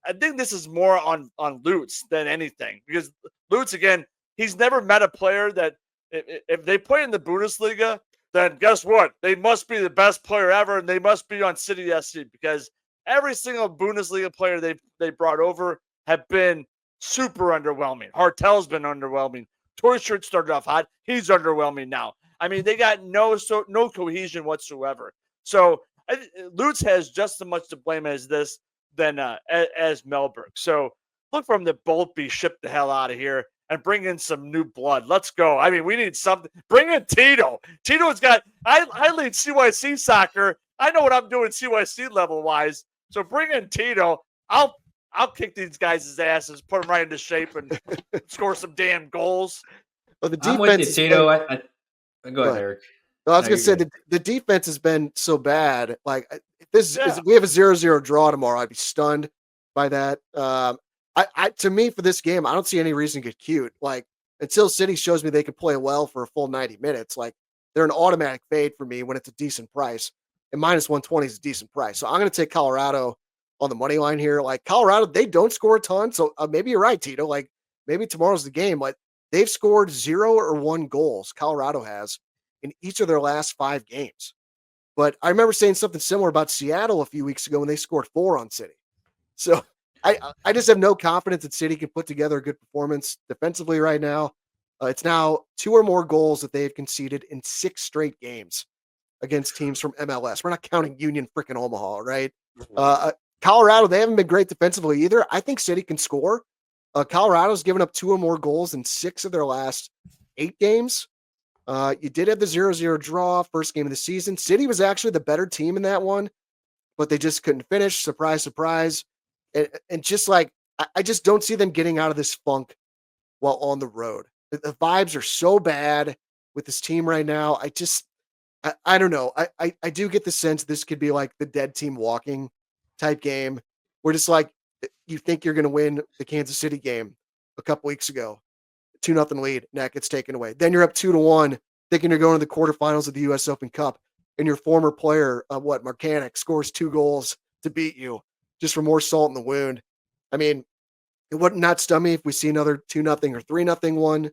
I think this is more on Lutz than anything, because Lutz, again, he's never met a player that if they play in the Bundesliga, then guess what? They must be the best player ever, and they must be on City SC, because every single Bundesliga player they brought over have been super underwhelming. Hartel's been underwhelming. Torchert started off hot. He's underwhelming now. I mean, they got no cohesion whatsoever. So Lutz has just as much to blame as this than as Melberg. So look for him to both be shipped the hell out of here and bring in some new blood. Let's go. I mean, we need something. Bring in Tito. Tito's got. I lead CYC soccer. I know what I'm doing CYC level wise. So bring in Tito. I'll kick these guys' asses, put them right into shape, and score some damn goals. Well, the I'm with you, defense Tito. Go ahead, Eric. No, I was No, going to you're say good. the defense has been so bad. Like, if we have a 0-0 draw tomorrow, I'd be stunned by that. To me, for this game, I don't see any reason to get cute. Like, until City shows me they can play well for a full 90 minutes, like, they're an automatic fade for me when it's a decent price. And minus 120 is a decent price. So I'm going to take Colorado on the money line here. Like, Colorado, they don't score a ton. So maybe you're right, Tito. Like, maybe tomorrow's the game. Like, they've scored 0 or 1 goals. Colorado has in each of their last 5 games. But I remember saying something similar about Seattle a few weeks ago when they scored 4 on City. So I just have no confidence that City can put together a good performance defensively right now. It's now 2 or more goals that they have conceded in 6 straight games against teams from MLS. We're not counting Union freaking Omaha, right? Colorado, they haven't been great defensively either. I think City can score. Colorado's given up 2 or more goals in 6 of their last 8 games. You did have the 0-0 draw, first game of the season. City was actually the better team in that one, but they just couldn't finish. Surprise, surprise. And just like, I just don't see them getting out of this funk while on the road. The vibes are so bad with this team right now. I don't know. I do get the sense this could be like the dead team walking type game, where just like you think you're going to win the Kansas City game a couple weeks ago, 2-0 lead, and that gets taken away. Then you're up 2-1, thinking you're going to the quarterfinals of the U.S. Open Cup, and your former player, Marcanic, scores 2 goals to beat you, just for more salt in the wound. I mean, it would not stun me if we see another 2-0 or 3-0 one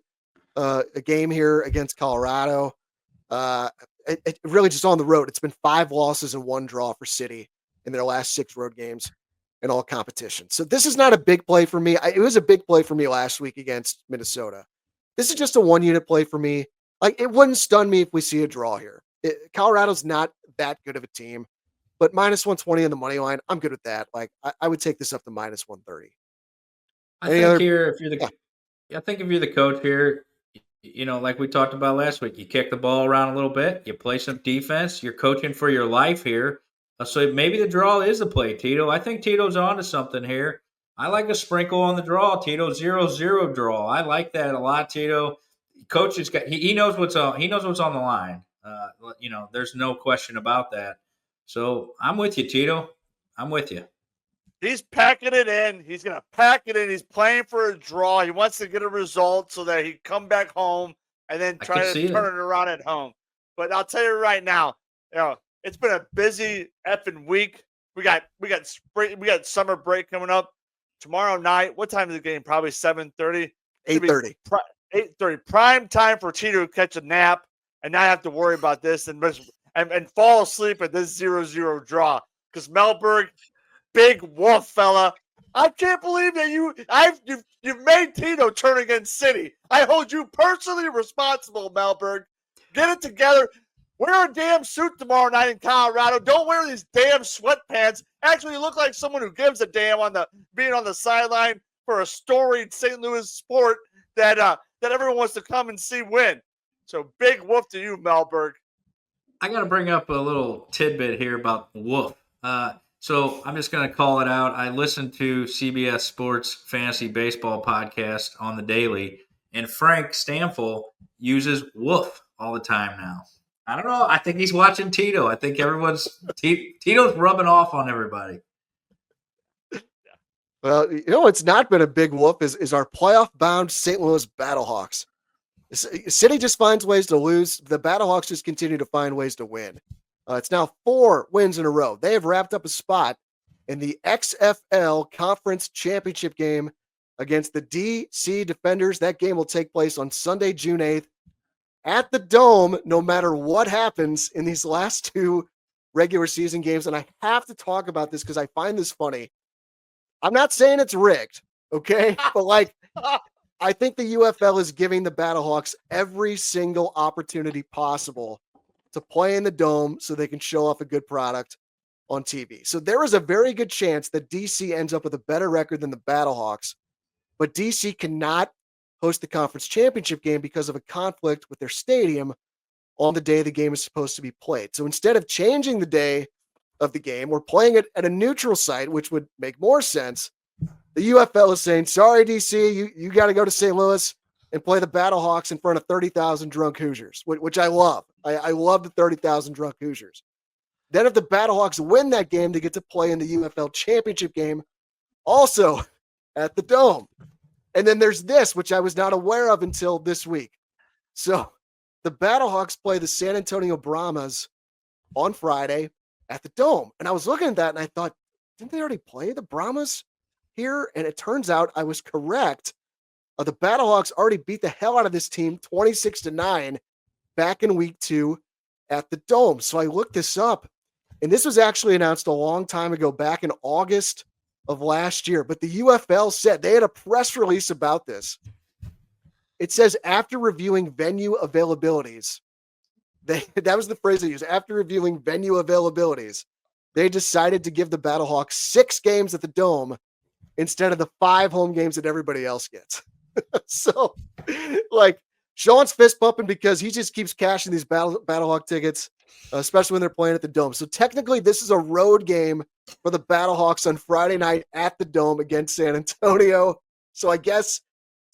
a game here against Colorado. It really just on the road. It's been 5 losses and 1 draw for City in their last 6 road games in all competitions. So this is not a big play for me. It was a big play for me last week against Minnesota. This is just a 1-unit play for me. Like, it wouldn't stun me if we see a draw here. Colorado's not that good of a team, but -120 on the money line, I'm good with that. Like, I would take this up to -130. I think if you're the coach here, like we talked about last week, you kick the ball around a little bit, you play some defense, you're coaching for your life here. So maybe the draw is the play, Tito. I think Tito's onto something here. I like a sprinkle on the draw, Tito. 0-0 draw. I like that a lot, Tito. Coach has got he knows what's on. He knows what's on the line. There's no question about that. So I'm with you, Tito. I'm with you. He's packing it in. He's going to pack it in. He's playing for a draw. He wants to get a result so that he can come back home and then try to turn it around at home. But I'll tell you right now, it's been a busy effing week. We got summer break coming up tomorrow night. What time is the game? Probably 7:30. 8:30. 8:30. Prime time for Tito to catch a nap and not have to worry about this and fall asleep at this 0-0 draw. Because Melberg, big wolf fella, I can't believe that you've made Tito turn against City. I hold you personally responsible, Melberg. Get it together. Wear a damn suit tomorrow night in Colorado. Don't wear these damn sweatpants. Actually, you look like someone who gives a damn being on the sideline for a storied St. Louis sport that everyone wants to come and see win. So big woof to you, Melberg. I got to bring up a little tidbit here about woof. So I'm just going to call it out. I listened to CBS Sports Fantasy Baseball podcast on the daily, and Frank Stanfill uses woof all the time now. I don't know. I think he's watching Tito. I think Tito's rubbing off on everybody. Well, it's not been a big whoop is our playoff-bound St. Louis Battlehawks. City just finds ways to lose. The Battlehawks just continue to find ways to win. It's now 4 wins in a row. They have wrapped up a spot in the XFL Conference Championship game against the DC Defenders. That game will take place on Sunday, June 8th at the Dome, no matter what happens in these last 2 regular season games. And I have to talk about this because I find this funny. I'm not saying it's rigged, okay? But I think the UFL is giving the Battlehawks every single opportunity possible to play in the Dome so they can show off a good product on TV. So there is a very good chance that DC ends up with a better record than the Battlehawks, but DC cannot host the conference championship game because of a conflict with their stadium on the day the game is supposed to be played. So instead of changing the day of the game, we're playing it at a neutral site, which would make more sense. The UFL is saying, sorry, DC, you got to go to St. Louis and play the Battlehawks in front of 30,000 drunk Hoosiers, which I love. I love the 30,000 drunk Hoosiers. Then if the Battlehawks win that game, they get to play in the UFL championship game also at the Dome. And then there's this, which I was not aware of until this week. So the Battlehawks play the San Antonio Brahmas on Friday at the Dome. And I was looking at that and I thought, didn't they already play the Brahmas here? And it turns out I was correct. The Battlehawks already beat the hell out of this team 26-9 back in week 2 at the Dome. So I looked this up, and this was actually announced a long time ago, back in August of last year. But the UFL said they had a press release about this. It says, after reviewing venue availabilities, that was the phrase they used. After reviewing venue availabilities, they decided to give the Battlehawks 6 games at the Dome instead of the 5 home games that everybody else gets. So, Sean's fist pumping because he just keeps cashing these Battlehawk tickets, especially when they're playing at the Dome. So technically, this is a road game for the Battlehawks on Friday night at the Dome against San Antonio. So I guess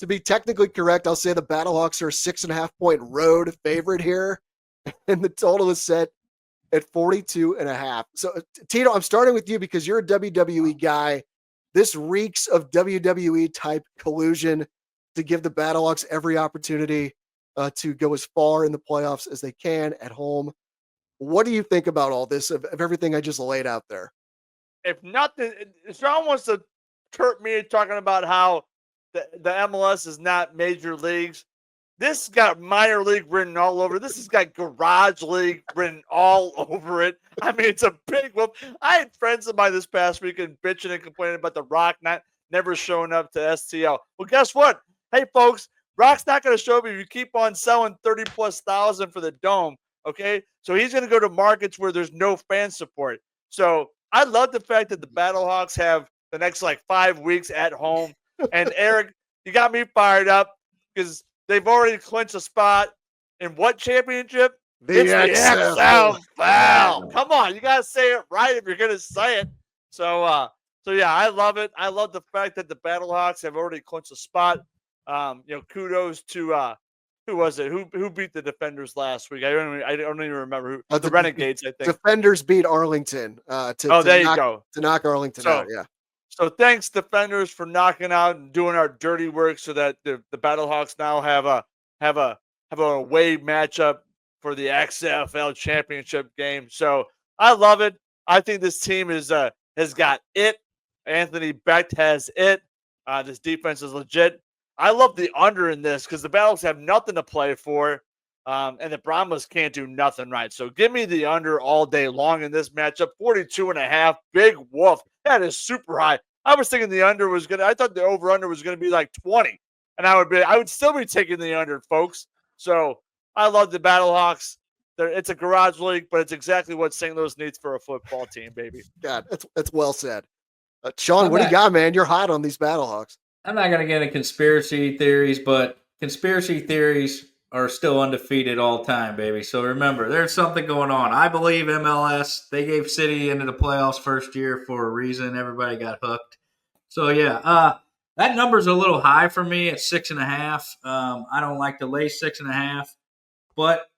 To be technically correct, I'll say the Battlehawks are a 6.5-point road favorite here, and the total is set at 42.5. So, Tito, I'm starting with you because you're a WWE guy. This reeks of WWE type collusion to give the Battlehawks every opportunity to go as far in the playoffs as they can at home. What do you think about all this, of everything I just laid out there? If nothing, Sean wants to turp me talking about how the MLS is not major leagues. This has got minor league written all over. This has got garage league written all over it. I mean, it's a big whoop. I had friends of mine this past weekend bitching and complaining about The Rock never showing up to STL. Well, guess what? Hey, folks, Rock's not going to show up if you keep on selling 30+ thousand for the dome. Okay, so he's going to go to markets where there's no fan support. So I love the fact that the Battlehawks have the next like 5 weeks at home. And Eric, you got me fired up because they've already clinched a spot in what championship? It's the XFL. Come on, you got to say it right if you're going to say it. So yeah, I love it. I love the fact that the Battlehawks have already clinched a spot. Kudos to who was it? Who beat the Defenders last week? I don't even remember who. The Renegades, I think. Defenders beat Arlington. There you go. To knock Arlington out. Yeah. So thanks, Defenders, for knocking out and doing our dirty work, so that the Battlehawks now have a away matchup for the XFL championship game. So I love it. I think this team has got it. Anthony Becht has it. This defense is legit. I love the under in this because the Battlehawks have nothing to play for, and the Brahmas can't do nothing right. So give me the under all day long in this matchup. 42.5, big wolf. That is super high. I was thinking the under was I thought the over-under was going to be like 20, and I would still be taking the under, folks. So I love the Battlehawks. It's a garage league, but it's exactly what St. Louis needs for a football team, baby. God, that's well said. Sean, what do you got, man? You're hot on these Battlehawks. I'm not going to get into conspiracy theories, but conspiracy theories are still undefeated all time, baby. So remember, there's something going on. I believe MLS, they gave City into the playoffs first year for a reason. Everybody got hooked. So, yeah, that number's a little high for me at 6.5. I don't like to lay 6.5, but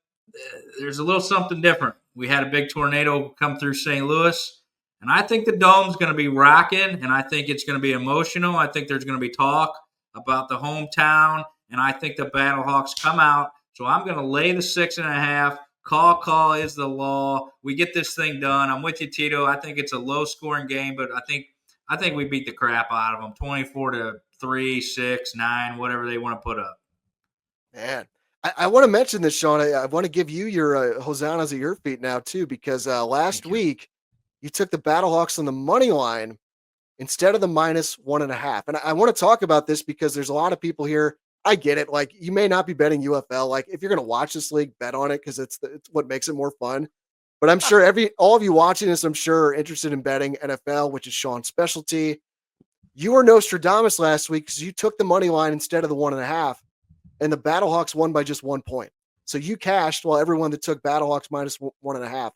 there's a little something different. We had a big tornado come through St. Louis. And I think the Dome's going to be rocking, and I think it's going to be emotional. I think there's going to be talk about the hometown, and I think the Battlehawks come out. So I'm going to lay the 6.5. Call is the law. We get this thing done. I'm with you, Tito. I think it's a low-scoring game, but I think we beat the crap out of them, 24-3, 6, 9, whatever they want to put up. Man, I want to mention this, Sean. I want to give you your hosannas at your feet now, too, because last week, you took the Battlehawks on the money line instead of the -1.5. And I want to talk about this because there's a lot of people here. I get it. Like, you may not be betting UFL. Like, if you're going to watch this league, bet on it because it's what makes it more fun. But I'm sure all of you watching this, I'm sure, are interested in betting NFL, which is Sean's specialty. You were Nostradamus last week because you took the money line instead of the 1.5, and the Battlehawks won by just 1 point. So you cashed while everyone that took Battlehawks -1.5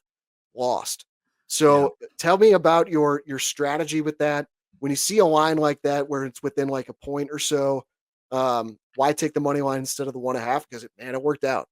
lost. So Tell me about your strategy with that. When you see a line like that where it's within like a point or so, why take the money line instead of the 1.5? Because it worked out.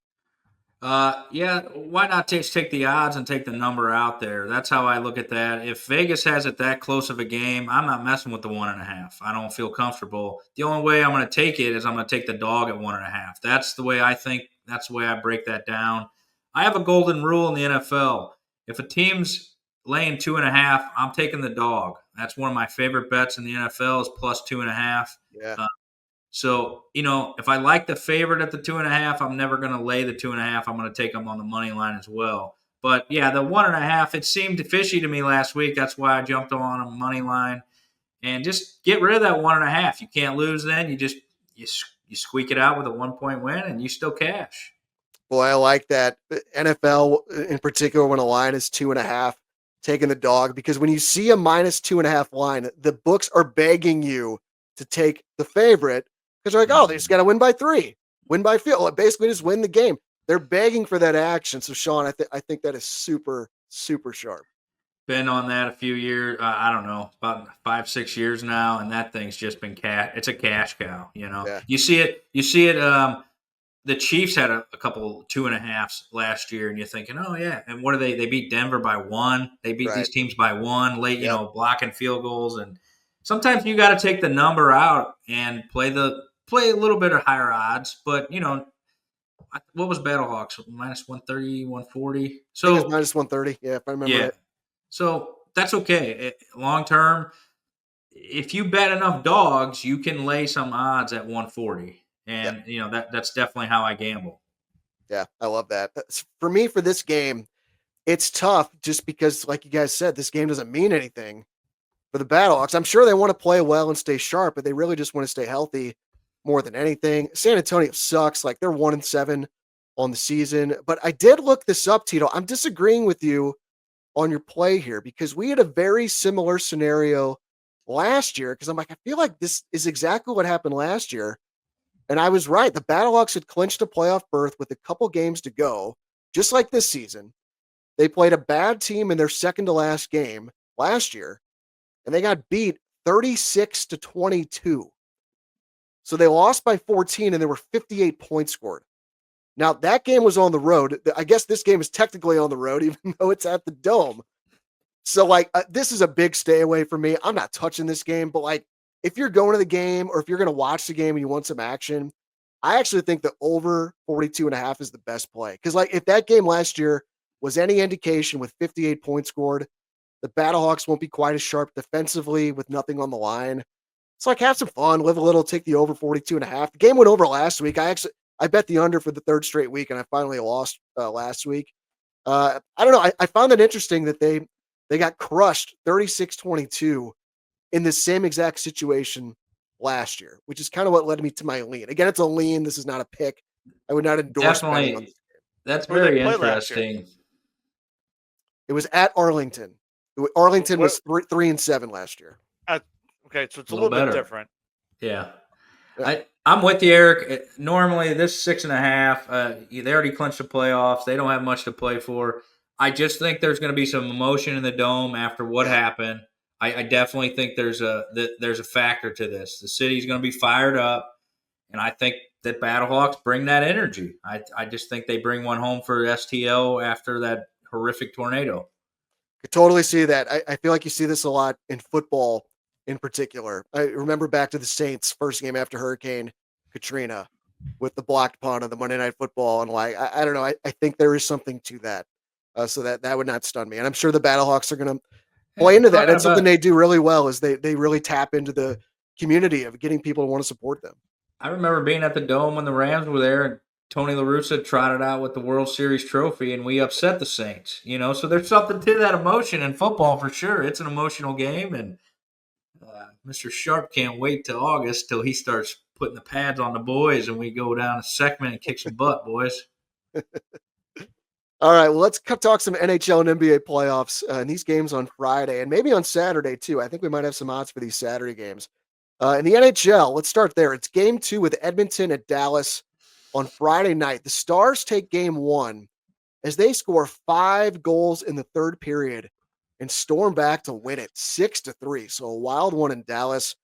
Why not take the odds and take the number out there? That's how I look at that. If Vegas has it that close of a game, I'm not messing with the 1.5. I don't feel comfortable. The only way I'm going to take it is I'm going to take the dog at 1.5. That's the way I think. That's the way I break that down. I have a golden rule in the NFL. If a team's laying 2.5, I'm taking the dog. That's one of my favorite bets in the NFL is +2.5. Yeah. So, if I like the favorite at the 2.5, I'm never going to lay the 2.5. I'm going to take them on the money line as well. But yeah, the 1.5, it seemed fishy to me last week. That's why I jumped on a money line. And just get rid of that 1.5. You can't lose then. You squeak it out with a 1-point win and you still cash. Boy, I like that. NFL in particular, when a line is 2.5. Taking the dog, because when you see a -2.5 line, the books are begging you to take the favorite because they're like, oh, they just got to win by 3, win by field, basically just win the game. They're begging for that action. So Sean, I think that is super, super sharp. been on that a few years. I don't know, about 5-6 years now, and that thing's just been cash. It's a cash cow. Yeah. You see it. The Chiefs had a couple 2.5s last year, and you're thinking, oh yeah. And what are they? They beat Denver by 1. They beat these teams by 1 late. Yep. Blocking field goals, and sometimes you got to take the number out and play a little bit of higher odds. But what was Battlehawks? Minus 130, 140. So it was minus 130. Yeah, if I remember it. So that's okay. Long term, if you bet enough dogs, you can lay some odds at 140. And, that's definitely how I gamble. Yeah, I love that. For me, for this game, it's tough just because, like you guys said, this game doesn't mean anything for the Battlehawks. I'm sure they want to play well and stay sharp, but they really just want to stay healthy more than anything. San Antonio sucks. Like, they're 1-7 on the season. But I did look this up, Tito. I'm disagreeing with you on your play here because we had a very similar scenario last year because I'm like, I feel like this is exactly what happened last year. And I was right. The Battlehawks had clinched a playoff berth with a couple games to go, just like this season. They played a bad team in their second to last game last year, and they got beat 36-22. So they lost by 14, and there were 58 points scored. Now, that game was on the road. I guess this game is technically on the road, even though it's at the Dome. So, this is a big stay away for me. I'm not touching this game, but, if you're going to the game or if you're going to watch the game and you want some action, I actually think the over 42.5 is the best play. Because, if that game last year was any indication with 58 points scored, the Battlehawks won't be quite as sharp defensively with nothing on the line. So, have some fun, live a little, take the over 42.5. The game went over last week. I bet the under for the third straight week, and I finally lost last week. I don't know. I found that interesting that they got crushed 36-22 in the same exact situation last year, which is kind of what led me to my lean. Again, it's a lean. This is not a pick. I would not endorse betting on this game. That's very interesting. It was at Arlington. Arlington was 3-7 last year. Okay, so it's a little bit different. Yeah. I'm with you, Eric. Normally, this 6.5, they already clinched the playoffs. They don't have much to play for. I just think there's going to be some emotion in the Dome after what happened. I definitely think there's a factor to this. The city's going to be fired up, and I think that Battlehawks bring that energy. I just think they bring one home for STL after that horrific tornado. I totally see that. I feel like you see this a lot in football in particular. I remember back to the Saints' first game after Hurricane Katrina with the blocked punt on the Monday Night Football. And I don't know. I think there is something to that. So that would not stun me. And I'm sure the Battlehawks are going to play into that. It's something they do really well is they really tap into the community of getting people to want to support them. I remember being at the Dome when the Rams were there and Tony La Russa trotted out with the World Series trophy and we upset the Saints, so there's something to that emotion in football for sure. It's an emotional game, and Mr. Sharp can't wait till August till he starts putting the pads on the boys and we go down to Seckman and kick some butt, boys. All right, well, let's talk some NHL and NBA playoffs and these games on Friday and maybe on Saturday too. I think we might have some odds for these Saturday games. In the NHL, let's start there. It's game 2 with Edmonton at Dallas on Friday night. The Stars take game 1 as they score 5 goals in the third period and storm back to win it 6-3. So a wild one in Dallas.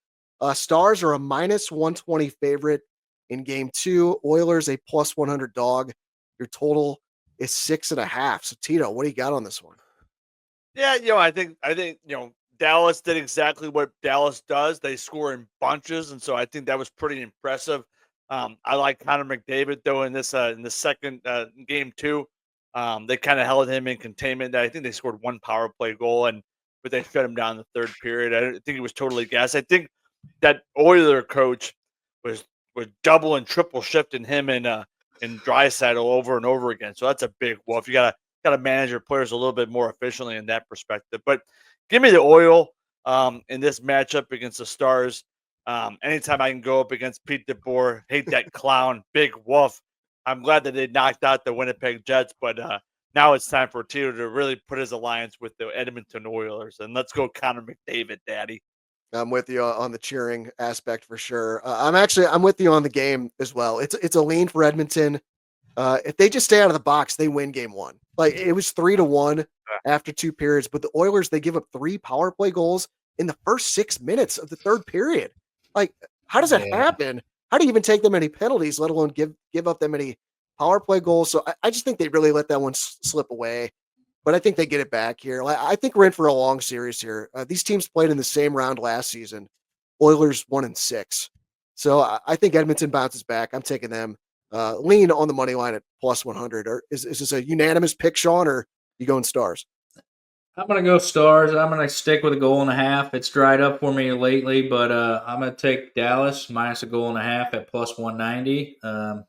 Stars are a minus 120 favorite in game 2. Oilers a plus 100 dog. Your total is 6.5. So Tito, what do you got on this one? Yeah, I think Dallas did exactly what Dallas does. They score in bunches, and so I think that was pretty impressive. I like Connor McDavid though in the second game 2. They kind of held him in containment. I think they scored 1 power play goal, but they shut him down in the third period. I think it was totally gassed. I think that Oiler coach was double and triple shifting him and Draisaitl over and over again. So that's a big wolf. You gotta manage your players a little bit more efficiently in that perspective. But give me the Oil in this matchup against the Stars. Anytime I can go up against Pete DeBoer, hate that clown, big wolf. I'm glad that they knocked out the Winnipeg Jets, but now it's time for Tito to really put his alliance with the Edmonton Oilers. And let's go Connor McDavid, Daddy. I'm with you on the cheering aspect for sure. I'm with you on the game as well. It's a lean for Edmonton. If they just stay out of the box, they win game 1. Like it was 3-1 after 2 periods. But the Oilers, they give up 3 power play goals in the first 6 minutes of the 3rd period. Like, how does that happen? How do you even take that many penalties, let alone give up that many power play goals? So I just think they really let that one slip away. But I think they get it back here. I think we're in for a long series here. These teams played in the same round last season. Oilers 1-6. So I think Edmonton bounces back. I'm taking them. Lean on the money line at plus 100. Or is this a unanimous pick, Shawn, or you going Stars? I'm going to go Stars. I'm going to stick with a goal and a half. It's dried up for me lately, but I'm going to take Dallas minus a goal and a half at plus 190.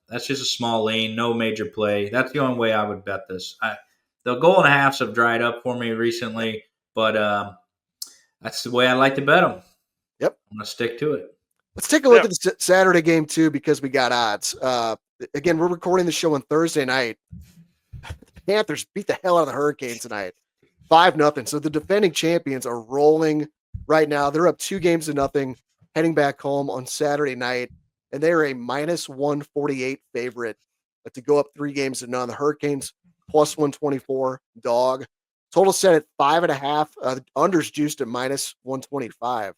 That's just a small lean, no major play. That's the only way I would bet this. The goal and a halves have dried up for me recently, but that's the way I like to bet them. Yep. I'm going to stick to it. Let's take a look at the Saturday game, too, because we got odds. Again, we're recording the show on Thursday night. The Panthers beat the hell out of the Hurricanes tonight. 5-0. So the defending champions are rolling right now. They're up 2-0, heading back home on Saturday night, and they're a minus 148 favorite to go up 3-0. The Hurricanes plus 124 dog. Total set at 5.5. The unders juiced at minus 125.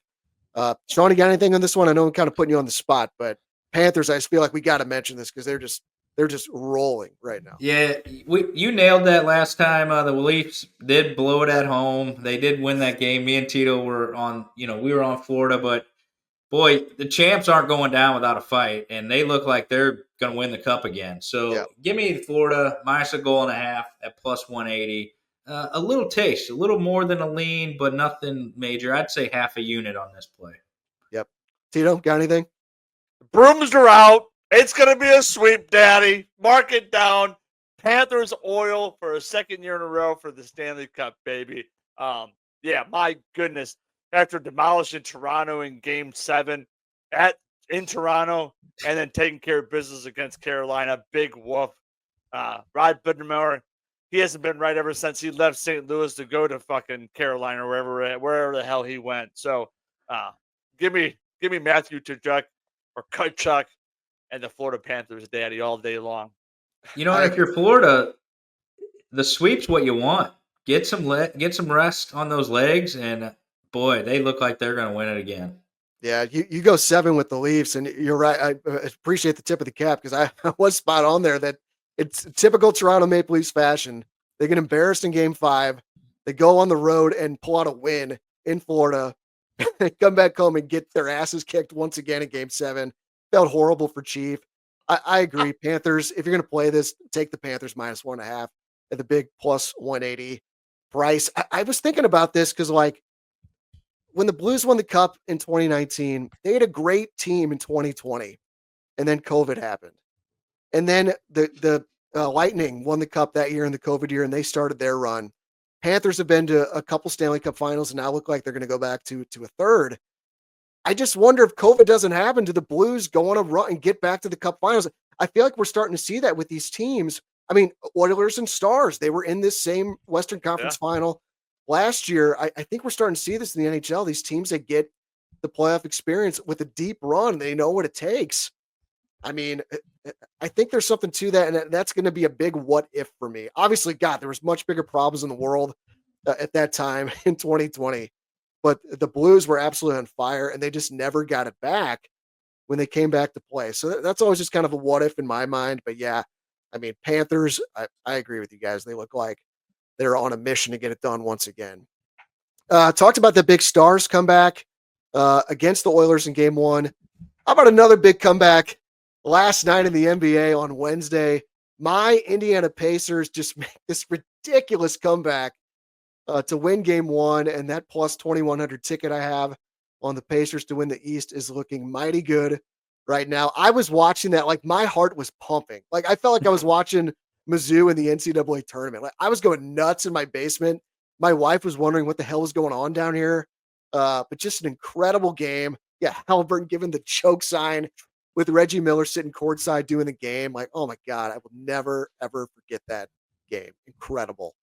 Shawn, you got anything on this one? I know I'm kind of putting you on the spot, but Panthers, I just feel like we got to mention this because they're just rolling right now. Yeah, you nailed that last time. The Leafs did blow it at home. They did win that game. Me and Tito were on, we were on Florida, but boy, the champs aren't going down without a fight, and they look like they're going to win the cup again. So Give me Florida minus a goal and a half at plus 180. A little taste, a little more than a lean, but nothing major. I'd say half a unit on this play. Yep. Tito, got anything? Brooms are out. It's going to be a sweep, Daddy. Mark it down. Panthers Oil for a second year in a row for the Stanley Cup, baby. My goodness. After demolishing Toronto in Game 7 in Toronto and then taking care of business against Carolina, big woof. Rod Buddenmauer, he hasn't been right ever since he left St. Louis to go to fucking Carolina or wherever the hell he went. So give me Matthew Tkachuk or Kutchuk and the Florida Panthers, Daddy, all day long. If you're Florida, the sweep's what you want. Get some rest on those legs, and boy, they look like they're going to win it again. Yeah, you go 7 with the Leafs, and you're right. I appreciate the tip of the cap because I was spot on there that it's typical Toronto Maple Leafs fashion. They get embarrassed in Game 5. They go on the road and pull out a win in Florida. They come back home and get their asses kicked once again in Game 7. Felt horrible for Chief. I agree. Panthers, if you're going to play this, take the Panthers minus 1.5 at the big plus 180 price. I was thinking about this because, when the Blues won the Cup in 2019, they had a great team in 2020, and then COVID happened. And then the Lightning won the Cup that year in the COVID year, and they started their run. Panthers have been to a couple Stanley Cup finals and now look like they're going to go back to a third. I just wonder if COVID doesn't happen, do the Blues go on a run and get back to the Cup finals? I feel like we're starting to see that with these teams. I mean, Oilers and Stars, they were in this same Western Conference final last year. I think we're starting to see this in the NHL. These teams that get the playoff experience with a deep run, they know what it takes. I mean, I think there's something to that, and that's going to be a big what if for me. Obviously, God, there was much bigger problems in the world at that time in 2020, but the Blues were absolutely on fire, and they just never got it back when they came back to play. So that's always just kind of a what if in my mind. But yeah, I mean, Panthers, I agree with you guys. They look like they're on a mission to get it done once again. Talked about the big Stars comeback against the Oilers in Game 1. How about another big comeback last night in the NBA on Wednesday? My Indiana Pacers just make this ridiculous comeback to win Game 1, and that plus 2,100 ticket I have on the Pacers to win the East is looking mighty good right now. I was watching that, my heart was pumping. I felt like I was watching Mizzou in the NCAA tournament. I was going nuts in my basement. My wife was wondering what the hell was going on down here. But just an incredible game. Yeah, Halliburton giving the choke sign with Reggie Miller sitting courtside doing the game. Oh my God, I will never, ever forget that game. Incredible.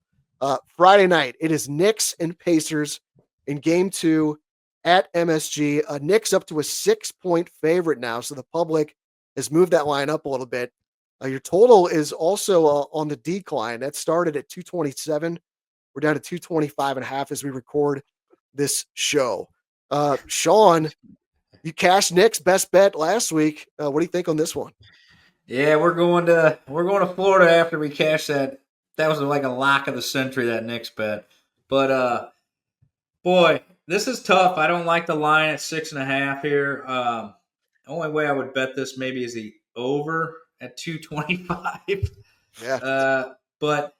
Friday night, it is Knicks and Pacers in Game 2 at MSG. Knicks up to a 6-point favorite now, so the public has moved that line up a little bit. Your total is also on the decline. That started at 227 We're down to 225.5 as we record this show. Shawn, you cashed Nick's best bet last week. What do you think on this one? Yeah, we're going to Florida after we cash that. That was like a lock of the century, that Knicks bet. But boy, this is tough. I don't like the line at 6.5 here. The only way I would bet this maybe is the over at 225. Yeah. But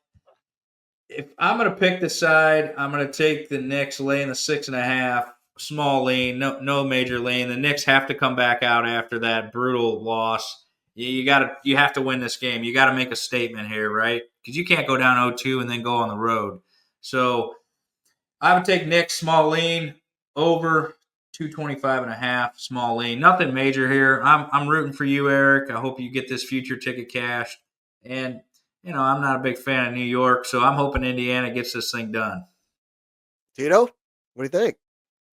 if I'm going to pick the side, I'm going to take the Knicks laying the 6.5. Small lean, no major lean. The Knicks have to come back out after that brutal loss. You have to win this game. You got to make a statement here, right? Because you can't go down 0-2 and then go on the road. So I would take Knicks small lean over 225.5 small lean. Nothing major here. I'm rooting for you, Eric. I hope you get this future ticket cashed. And I'm not a big fan of New York, so I'm hoping Indiana gets this thing done. Tito, what do you think?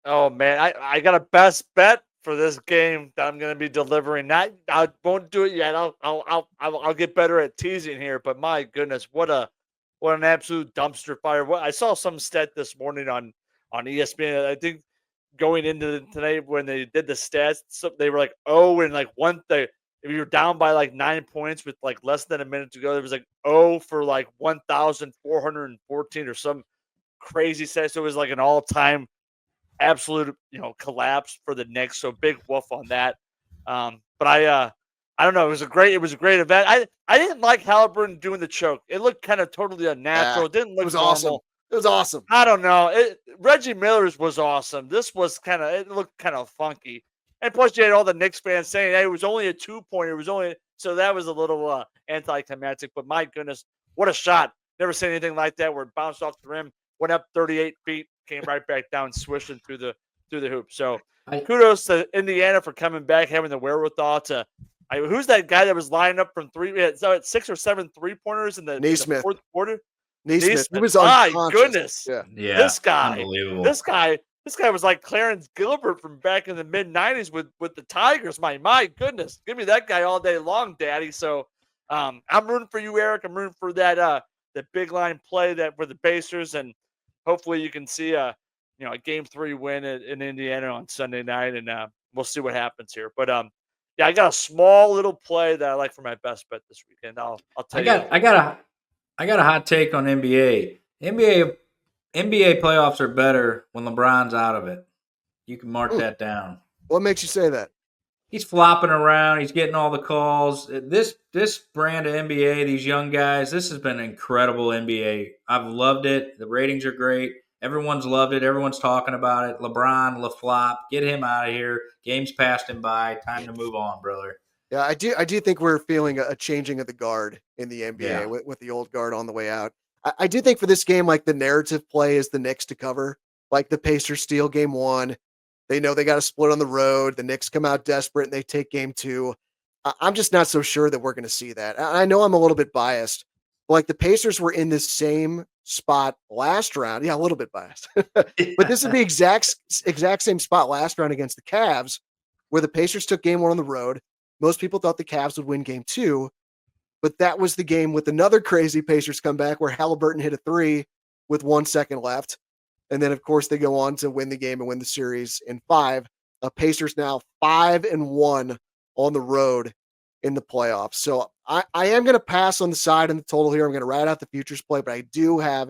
Oh man, I got a best bet for this game that I'm going to be delivering. I won't do it yet. I'll get better at teasing here. But my goodness, what an absolute dumpster fire! I saw some stat this morning on ESPN. I think going into tonight when they did the stats, they were like, oh, and like one thing. If you're down by like 9 points with like less than a minute to go, there was like 0 for like 1,414 or some crazy stat. So it was like an all-time absolute collapse for the Knicks. So big woof on that. But I don't know. It was a great event. I didn't like Halliburton doing the choke. It looked kind of totally unnatural. Yeah, It didn't look it was normal. awesome. It was awesome. I don't know. Reggie Miller's was awesome. This was it looked kind of funky. And plus, you had all the Knicks fans saying, "Hey, it was only a 2-pointer. It was only," so that was a little anticlimactic. But my goodness, what a shot! Never seen anything like that where it bounced off the rim, went up 38 feet, came right back down, swishing through the hoop. So kudos to Indiana for coming back, having the wherewithal to. Who's that guy that was lining up from 6 or 7 3-pointers in the fourth quarter? Naismith. He was my unconscious. goodness. Yeah. This guy. Unbelievable. This guy was like Clarence Gilbert from back in the mid-'90s with the Tigers. My goodness. Give me that guy all day long, Daddy. So I'm rooting for you, Eric. I'm rooting for that the big line play that for the Pacers, and hopefully you can see a Game 3 win in Indiana on Sunday night, and we'll see what happens here. But yeah, I got a small little play that I like for my best bet this weekend. I'll tell you. I got a hot take on NBA. NBA playoffs are better when LeBron's out of it. You can mark that down. What makes you say that? He's flopping around. He's getting all the calls. This brand of NBA, these young guys, this has been incredible NBA. I've loved it. The ratings are great. Everyone's loved it. Everyone's talking about it. LeBron, LaFlop, get him out of here. Game's passed him by. Time to move on, brother. Yeah, I do think we're feeling a changing of the guard in the NBA with the old guard on the way out. I do think for this game, like the narrative play is the Knicks to cover. Like the Pacers steal game 1. They know they got to split on the road. The Knicks come out desperate and they take game 2. I'm just not so sure that we're going to see that. I know I'm a little bit biased. Like the Pacers were in this same spot last round. Yeah, a little bit biased. But this is the exact same spot last round against the Cavs where the Pacers took game 1 on the road. Most people thought the Cavs would win game 2. But that was the game with another crazy Pacers comeback where Halliburton hit a 3 with 1 second left. And then, of course, they go on to win the game and win the series in 5. Pacers now 5-1 on the road in the playoffs. So I am going to pass on the side and the total here. I'm going to ride out the futures play, but I do have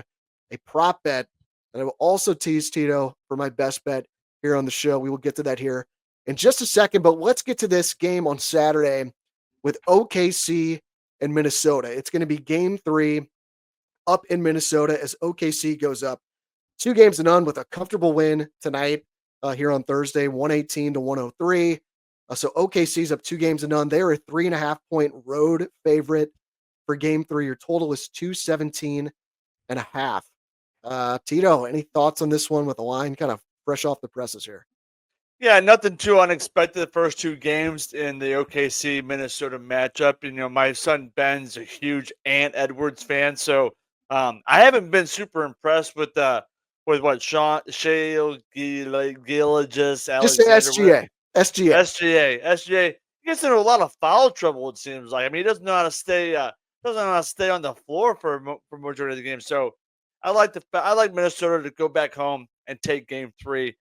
a prop bet. And I will also tease Tito for my best bet here on the show. We will get to that here in just a second. But let's get to this game on Saturday with OKC and Minnesota. It's going to be game 3 up in Minnesota as OKC goes up 2-0 with a comfortable win tonight here on Thursday, 118-103. So OKC's up 2-0. They're a 3.5-point road favorite for game 3. Your total is 217.5. Tito, any thoughts on this one with the line kind of fresh off the presses here? Yeah, nothing too unexpected the first 2 games in the OKC Minnesota matchup. My son Ben's a huge Ant Edwards fan, so I haven't been super impressed with what Shea Gilgeous Alexander. Just say SGA. He gets into a lot of foul trouble. It seems like. I mean, he doesn't know how to stay. Doesn't know how to stay on the floor for majority of the game. So I like Minnesota to go back home and take Game 3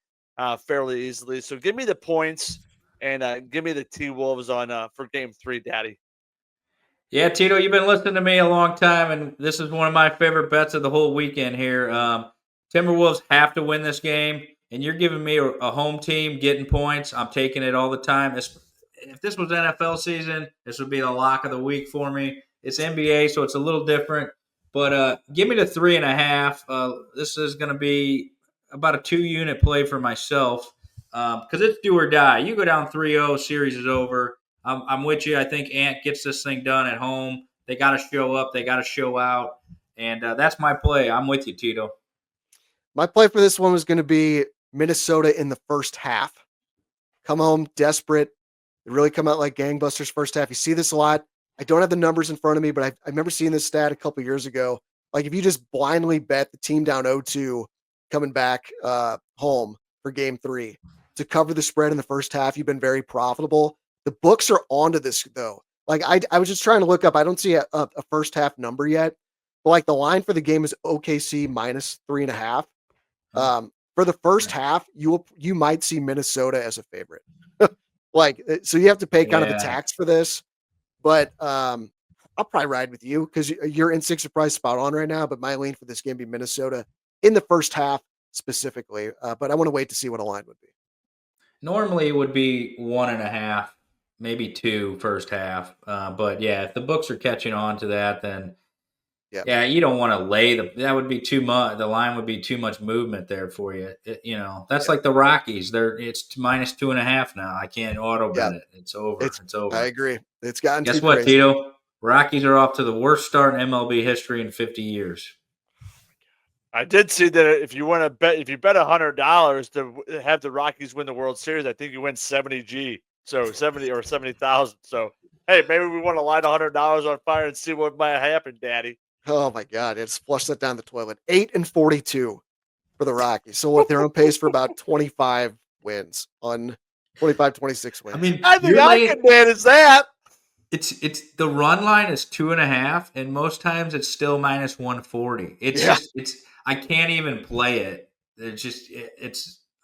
fairly easily. So give me the points and give me the T-Wolves on for Game 3, Daddy. Yeah, Tito, you've been listening to me a long time, and this is one of my favorite bets of the whole weekend here. Timberwolves have to win this game, and you're giving me a home team getting points. I'm taking it all the time. If this was NFL season, this would be the lock of the week for me. It's NBA, so it's a little different. But give me the 3.5. This is going to be about a 2-unit play for myself because it's do or die. You go down 3-0, series is over. I'm with you. I think Ant gets this thing done at home. They got to show up. They got to show out. And that's my play. I'm with you, Tito. My play for this one was going to be Minnesota in the first half. Come home desperate. They really come out like gangbusters first half. You see this a lot. I don't have the numbers in front of me, but I remember seeing this stat a couple years ago. Like if you just blindly bet the team down 0-2 coming back home for Game 3 to cover the spread in the first half, you've been very profitable. The books are onto this though. Like I was just trying to look up. I don't see a first half number yet, but like the line for the game is OKC minus 3.5. For the first half, you might see Minnesota as a favorite. So you have to pay kind of the tax for this, but I'll probably ride with you because your instincts are probably spot on right now. But my lean for this game would be Minnesota in the first half specifically. But I want to wait to see what a line would be. Normally it would be 1.5, maybe 2 first half. But yeah, if the books are catching on to that, then yeah, you don't want to lay that would be too much. The line would be too much movement there for you. That's like the Rockies. It's minus 2.5 now. I can't auto bet it. It's over. It's over. I agree. It's gotten Guess too what, crazy. Tito? Rockies are off to the worst start in MLB history in 50 years. I did see that if you bet $100 to have the Rockies win the World Series, I think you win 70G. So 70 or 70,000. So hey, maybe we want to light $100 on fire and see what might happen, Daddy. Oh my God! It's flushed that down the toilet. 8-42 for the Rockies. So what? They're on pace for about 25 wins on 25, 26 wins. I mean, I think I can manage that. It's the run line is 2.5, and most times it's still minus 140. I can't even play it.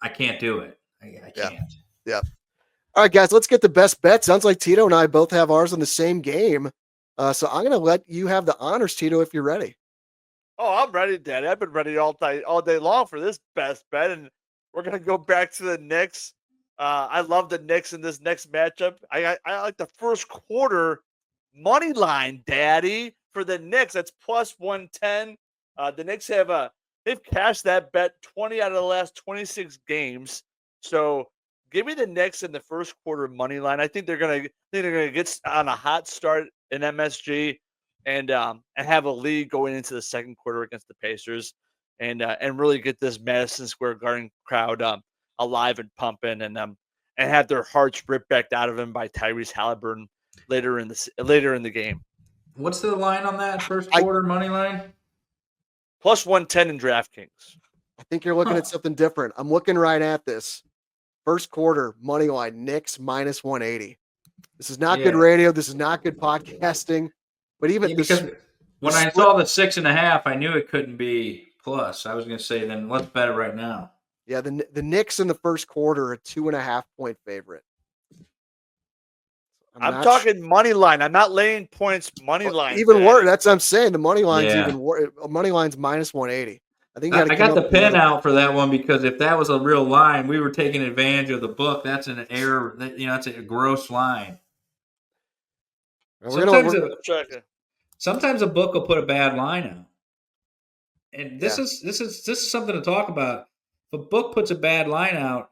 I can't do it. I can't. Yeah. All right, guys, let's get the best bet. Sounds like Tito and I both have ours on the same game. So I'm going to let you have the honors, Tito, if you're ready. Oh, I'm ready, Daddy. I've been ready all day long for this best bet, and we're going to go back to the Knicks. I love the Knicks in this next matchup. I like the first quarter money line, Daddy, for the Knicks. That's plus 110. The Knicks they've cashed that bet 20 out of the last 26 games. So give me the Knicks in the first quarter money line. I think they're gonna get on a hot start in MSG and have a lead going into the second quarter against the Pacers and really get this Madison Square Garden crowd alive and pumping and have their hearts ripped back out of them by Tyrese Halliburton later in the game. What's the line on that first quarter money line? Plus 110 in DraftKings. I think you're looking at something different. I'm looking right at this. First quarter money line, Knicks minus 180. This is not good radio. This is not good podcasting. But even because when I saw the 6.5, I knew it couldn't be plus. I was going to say, then let's bet it right now. Yeah, the Knicks in the first quarter are a 2.5 point favorite. I'm talking money line. I'm not laying points money line. Even worse. That's what I'm saying. The money line's even worse. Money line's minus 180. I think I got the pin out for that one because if that was a real line, we were taking advantage of the book. That's an error. That's a gross line. Sometimes a book will put a bad line out, and this is something to talk about. If a book puts a bad line out,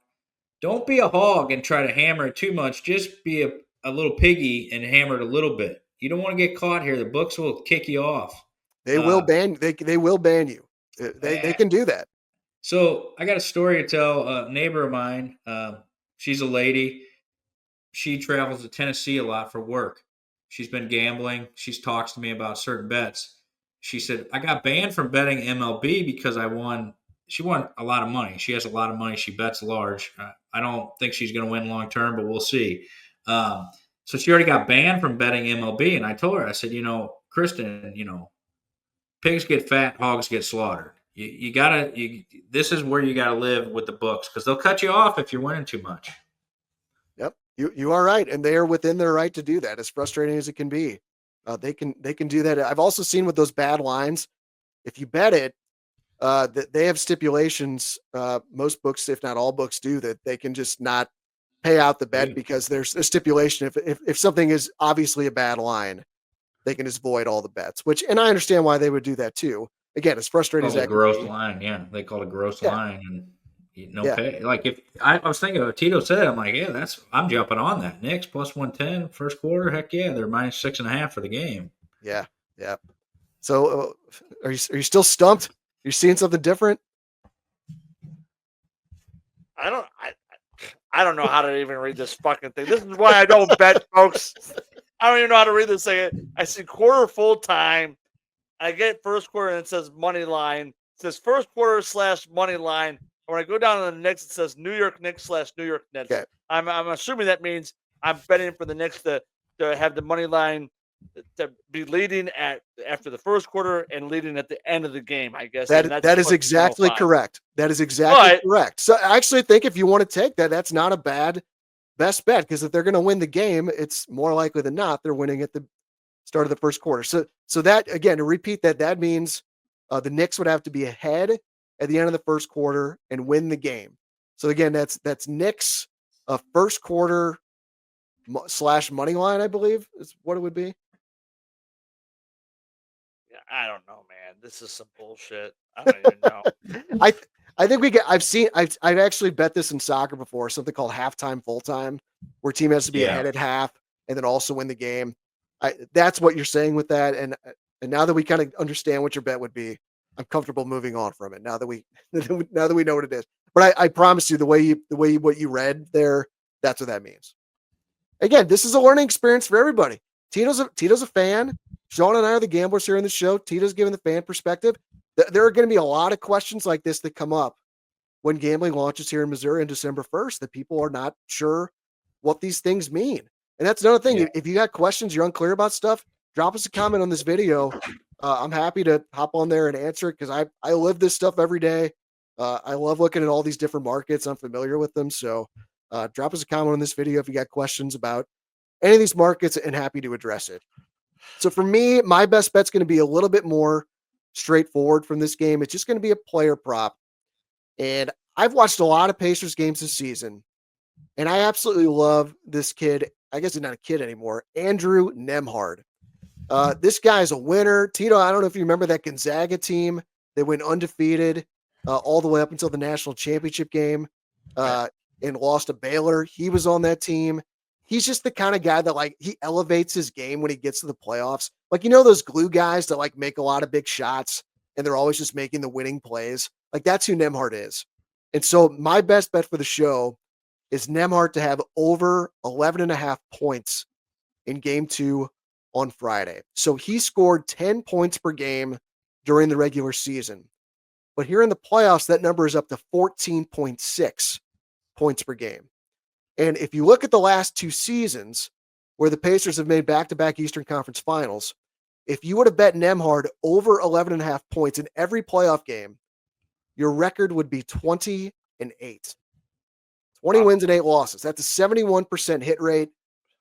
don't be a hog and try to hammer it too much. Just be a little piggy and hammer it a little bit. You don't want to get caught here. The books will kick you off. They will ban. They will ban you. They can do that. So I got a story to tell. A neighbor of mine, she's a lady. She travels to Tennessee a lot for work. She's been gambling. She talks to me about certain bets. She said, I got banned from betting MLB because she won a lot of money. She has a lot of money. She bets large. I don't think she's going to win long term, but we'll see. So she already got banned from betting MLB. And I told her, I said, Kristen, pigs get fat, hogs get slaughtered. You gotta. This is where you gotta live with the books because they'll cut you off if you're winning too much. Yep, you are right, and they are within their right to do that. As frustrating as it can be, they can do that. I've also seen with those bad lines, if you bet it, that they have stipulations. Most books, if not all books, do that. They can just not pay out the bet because there's a stipulation. If something is obviously a bad line, they can just void all the bets. And I understand why they would do that too. Again, as frustrating as that gross can be. line, yeah, they call it a gross Yeah. line, and Yeah. pay. Like if I was thinking of Tito said, I'm like, yeah, I'm jumping on that. Knicks plus 110 first quarter. Heck yeah, they're minus 6.5 for the game. Yeah, yeah. So, are you still stumped? You're seeing something different? I don't know how to even read this fucking thing. This is why I don't bet, folks. I don't even know how to read this thing. I see quarter full time. I get first quarter and it says money line. It says first quarter / money line. And when I go down to the Knicks, it says New York Knicks / New York Nets. Okay. I'm assuming that means I'm betting for the Knicks to have the money line to be leading after the first quarter and leading at the end of the game, I guess. That is exactly correct. That is exactly correct. So I actually think if you want to take that, that's not a bad best bet, because if they're going to win the game, it's more likely than not they're winning at the start of the first quarter. So that, again, to repeat that means the Knicks would have to be ahead at the end of the first quarter and win the game. So again, that's Knicks first quarter / money line, I believe is what it would be. Yeah, I don't know, man. This is some bullshit. I don't even know. I think I've actually bet this in soccer before, something called halftime full time, where team has to be ahead at half and then also win the game. That's what you're saying with that. And now that we kind of understand what your bet would be, I'm comfortable moving on from it now that we know what it is. But I promise you, the way what you read there, that's what that means. Again, this is a learning experience for everybody. Tito's a fan. Shawn and I are the gamblers here in the show. Tito's giving the fan perspective. There are going to be a lot of questions like this that come up when gambling launches here in Missouri on December 1st, that people are not sure what these things mean. And that's another thing. Yeah. If you got questions, you're unclear about stuff, drop us a comment on this video. I'm happy to hop on there and answer it, because I live this stuff every day. I love looking at all these different markets. I'm familiar with them. So drop us a comment on this video if you got questions about any of these markets, and happy to address it. So for me, my best bet's going to be a little bit more straightforward from this game. It's just going to be a player prop. And I've watched a lot of Pacers games this season, and I absolutely love this kid. I guess he's not a kid anymore. Andrew Nembhard. This guy is a winner. Tito, I don't know if you remember that Gonzaga team. They went undefeated all the way up until the national championship game and lost to Baylor. He was on that team. He's just the kind of guy that, like, he elevates his game when he gets to the playoffs. Like, you know, those glue guys that, like, make a lot of big shots and they're always just making the winning plays. Like, that's who Nembhard is. And so my best bet for the show is Nembhard to have over 11.5 points in game 2 on Friday. So he scored 10 points per game during the regular season. But here in the playoffs, that number is up to 14.6 points per game. And if you look at the last 2 seasons where the Pacers have made back-to-back Eastern Conference Finals, if you would have bet Nembhard over 11.5 points in every playoff game, your record would be 20-8. 20 wins and 8 losses. That's a 71% hit rate.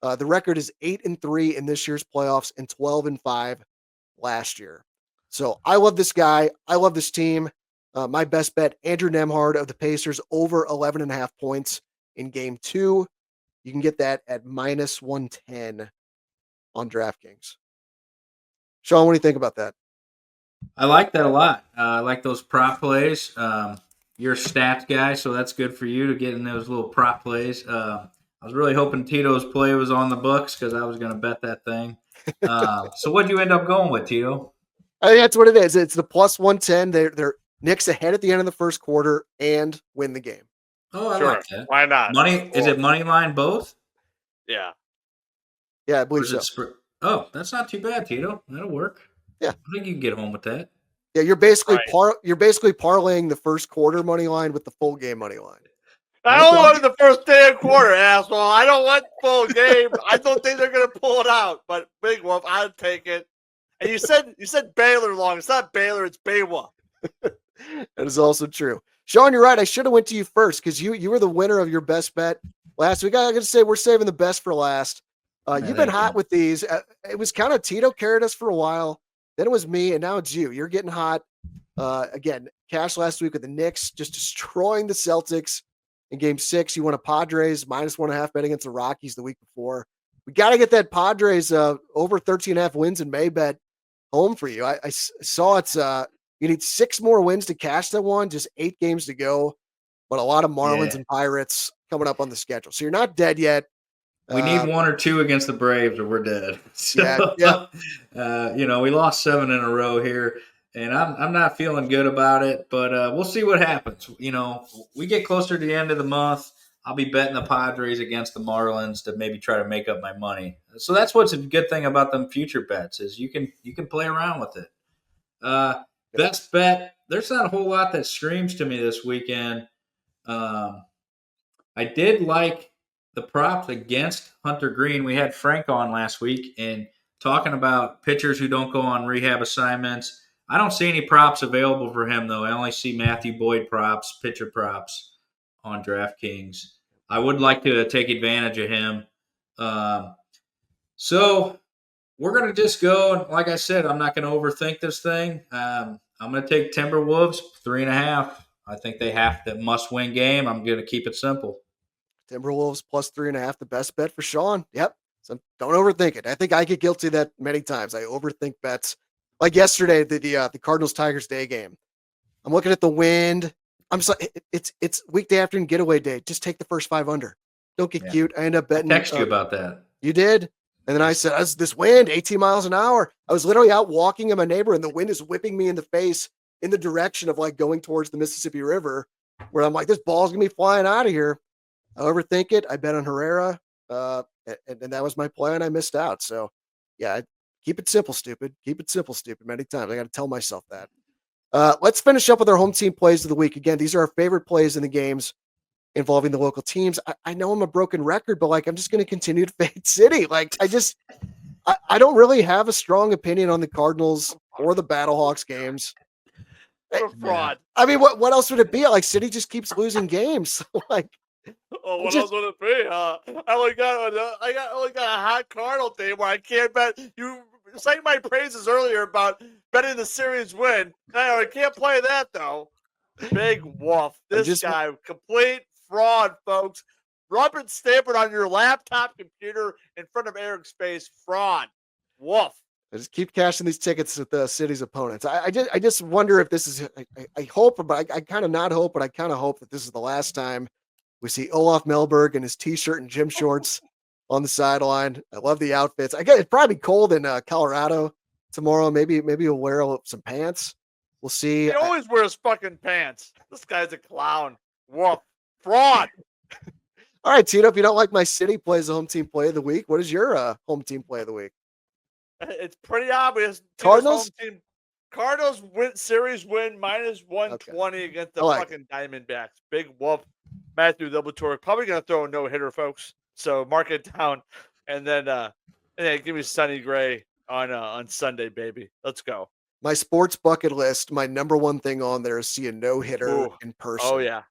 The record is 8-3 in this year's playoffs and 12-5 last year. So I love this guy. I love this team. My best bet, Andrew Nembhard of the Pacers, over 11.5 points in game 2. You can get that at minus 110 on DraftKings. Shawn, what do you think about that? I like that a lot. I like those prop plays. You're a stats guy, so that's good for you to get in those little prop plays. I was really hoping Tito's play was on the books, because I was going to bet that thing. So what did you end up going with, Tito? I think that's what it is. It's the plus 110. They're Knicks ahead at the end of the first quarter and win the game. Oh, I like that. Why not? Money? Is it money line both? Yeah. Yeah, I believe so. Oh, that's not too bad, Tito. That'll work. Yeah, I think you can get home with that. Yeah, you're basically parlaying the first quarter money line with the full game money line. I only wanted the first damn quarter, asshole. I don't want full game. I don't think they're gonna pull it out. But Big Wolf, I'd take it. And you said Baylor long. It's not Baylor. It's Baywa. is also true. Shawn, you're right. I should have went to you first because you were the winner of your best bet last week. I got to say we're saving the best for last. You've been hot with these. It was kind of Tito carried us for a while. Then it was me, and now it's you. You're getting hot. Again, cash last week with the Knicks just destroying the Celtics in Game 6. You won a Padres -1.5 bet against the Rockies the week before. We got to get that Padres over 13.5 wins in May bet home for you. I saw it's you need 6 more wins to cash that one. Just 8 games to go, but a lot of Marlins and Pirates coming up on the schedule. So you're not dead yet. We need 1 or 2 against the Braves or we're dead. So, we lost 7 in a row here, and I'm not feeling good about it, but we'll see what happens. We get closer to the end of the month. I'll be betting the Padres against the Marlins to maybe try to make up my money. So that's what's a good thing about them future bets is you can play around with it. Best bet, there's not a whole lot that screams to me this weekend. I did like the props against Hunter Green. We had Frank on last week and talking about pitchers who don't go on rehab assignments. I don't see any props available for him, though. I only see Matthew Boyd props, pitcher props on DraftKings. I would like to take advantage of him. So we're going to just go. Like I said, I'm not going to overthink this thing. I'm going to take Timberwolves 3.5. I think they have the must-win game. I'm going to keep it simple. Timberwolves +3.5, the best bet for Shawn. Yep. So don't overthink it. I think I get guilty of that many times. I overthink bets. Like yesterday, the Cardinals Tigers day game. I'm looking at the wind. I'm sorry, it's weekday afternoon getaway day. Just take the first 5 under. Don't get cute. I end up betting. I text you about that. You did? And then I said, this wind, 18 miles an hour. I was literally out walking in my neighbor, and the wind is whipping me in the face in the direction of like going towards the Mississippi River, where I'm like, this ball's going to be flying out of here. I overthink it. I bet on Herrera, and that was my play, and I missed out. So, yeah, keep it simple, stupid. Keep it simple, stupid. Many times I got to tell myself that. Let's finish up with our home team plays of the week. Again, these are our favorite plays in the games involving the local teams. I know I'm a broken record, but like I'm just going to continue to fade City. Like I don't really have a strong opinion on the Cardinals or the Battlehawks games. What a fraud. I mean, what else would it be? Like City just keeps losing games. So like, what else would it be? I only got a hot Cardinal thing where I can't bet. You sang my praises earlier about betting the series win. I can't play that though. Big wolf. This guy, complete fraud, folks. Rubber stamp it on your laptop computer in front of Eric's space. Fraud. Wolf. I just keep cashing these tickets with the City's opponents. I just wonder if this is. I hope, but I kind of not hope, but I kind of hope that this is the last time we see Olaf Melberg in his t-shirt and gym shorts on the sideline. I love the outfits. I guess it's probably cold in Colorado tomorrow. Maybe he'll wear some pants. We'll see. He always wears fucking pants. This guy's a clown. Woof. Fraud. All right, Tito, if you don't like my City plays the home team play of the week, what is your home team play of the week? It's pretty obvious. Cardinals? Cardinals series win -120 against the fucking Diamondbacks. Big whoop. Matthew Liberatore probably going to throw a no-hitter, folks. So mark it down. And then give me Sonny Gray on Sunday, baby. Let's go. My sports bucket list, my number one thing on there is see a no-hitter in person. Oh, yeah.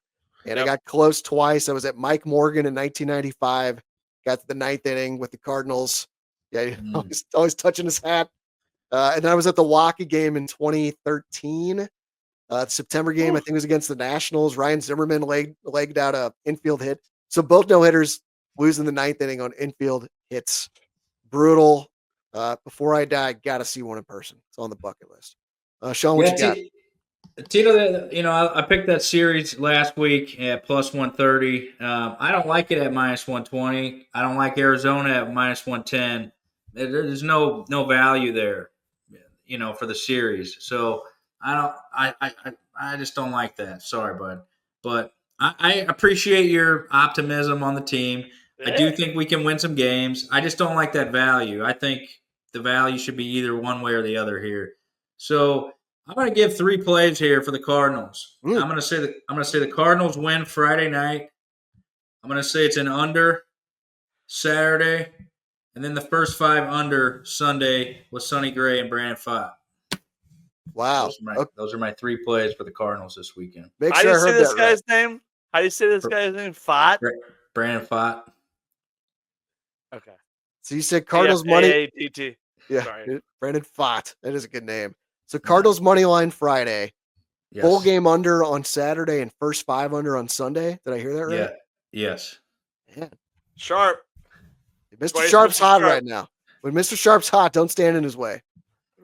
And I got close twice. I was at Mike Morgan in 1995. Got to the 9th inning with the Cardinals. Yeah, always touching his hat. And then I was at the Waukee game in 2013. September game, I think it was against the Nationals. Ryan Zimmerman legged out a infield hit. So both no-hitters losing the 9th inning on infield hits. Brutal. Before I die, got to see one in person. It's on the bucket list. Shawn, what you got? Tito, I picked that series last week at +130. I don't like it at -120. I don't like Arizona at -110. There's no value there, for the series. So I just don't like that. Sorry, bud. But I appreciate your optimism on the team. Yeah. I do think we can win some games. I just don't like that value. I think the value should be either one way or the other here. So I'm going to give 3 plays here for the Cardinals. I'm going to say the Cardinals win Friday night. I'm going to say it's an under Saturday, and then the first 5 under Sunday with Sonny Gray and Brandon Pfaadt. Wow. Those are my 3 plays for the Cardinals this weekend. Make How do sure I you say heard this that guy's right. name? How do you say this guy's name? Fott? Brandon Fott. Okay. So you said Cardinals money. AATT. Yeah, Sorry. Brandon Fott. That is a good name. So Yeah. Cardinals money line Friday, Yes. full game under on Saturday, and first 5 under on Sunday. Did I hear that right? Yeah. Yes. Man, Sharp. Mr. Twice Sharp's Mr. hot Sharp. right now. When Mr. Sharp's hot, don't stand in his way.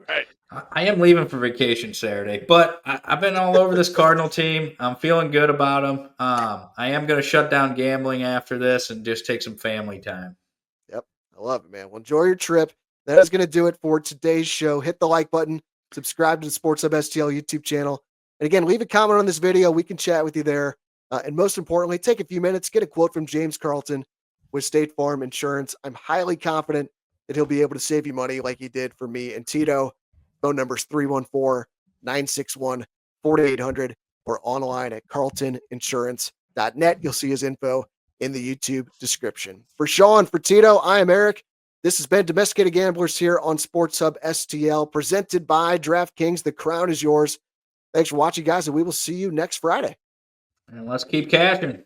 Right. I am leaving for vacation Saturday, but I've been all over this Cardinal team. I'm feeling good about them. I am going to shut down gambling after this and just take some family time. Yep. I love it, man. Well, enjoy your trip. That is going to do it for today's show. Hit the like button, subscribe to the Sports Hub STL YouTube channel. And again, leave a comment on this video. We can chat with you there. And most importantly, take a few minutes, get a quote from James Carlton with State Farm Insurance. I'm highly confident that he'll be able to save you money like he did for me and Tito. Phone numbers 314-961-4800 or online at carltoninsurance.net. You'll see his info in the YouTube description. For Shawn, for Tito, I am Eric. This has been Domesticated Gamblers here on Sports Hub STL, presented by DraftKings. The crown is yours. Thanks for watching, guys, and we will see you next Friday. And let's keep cashing.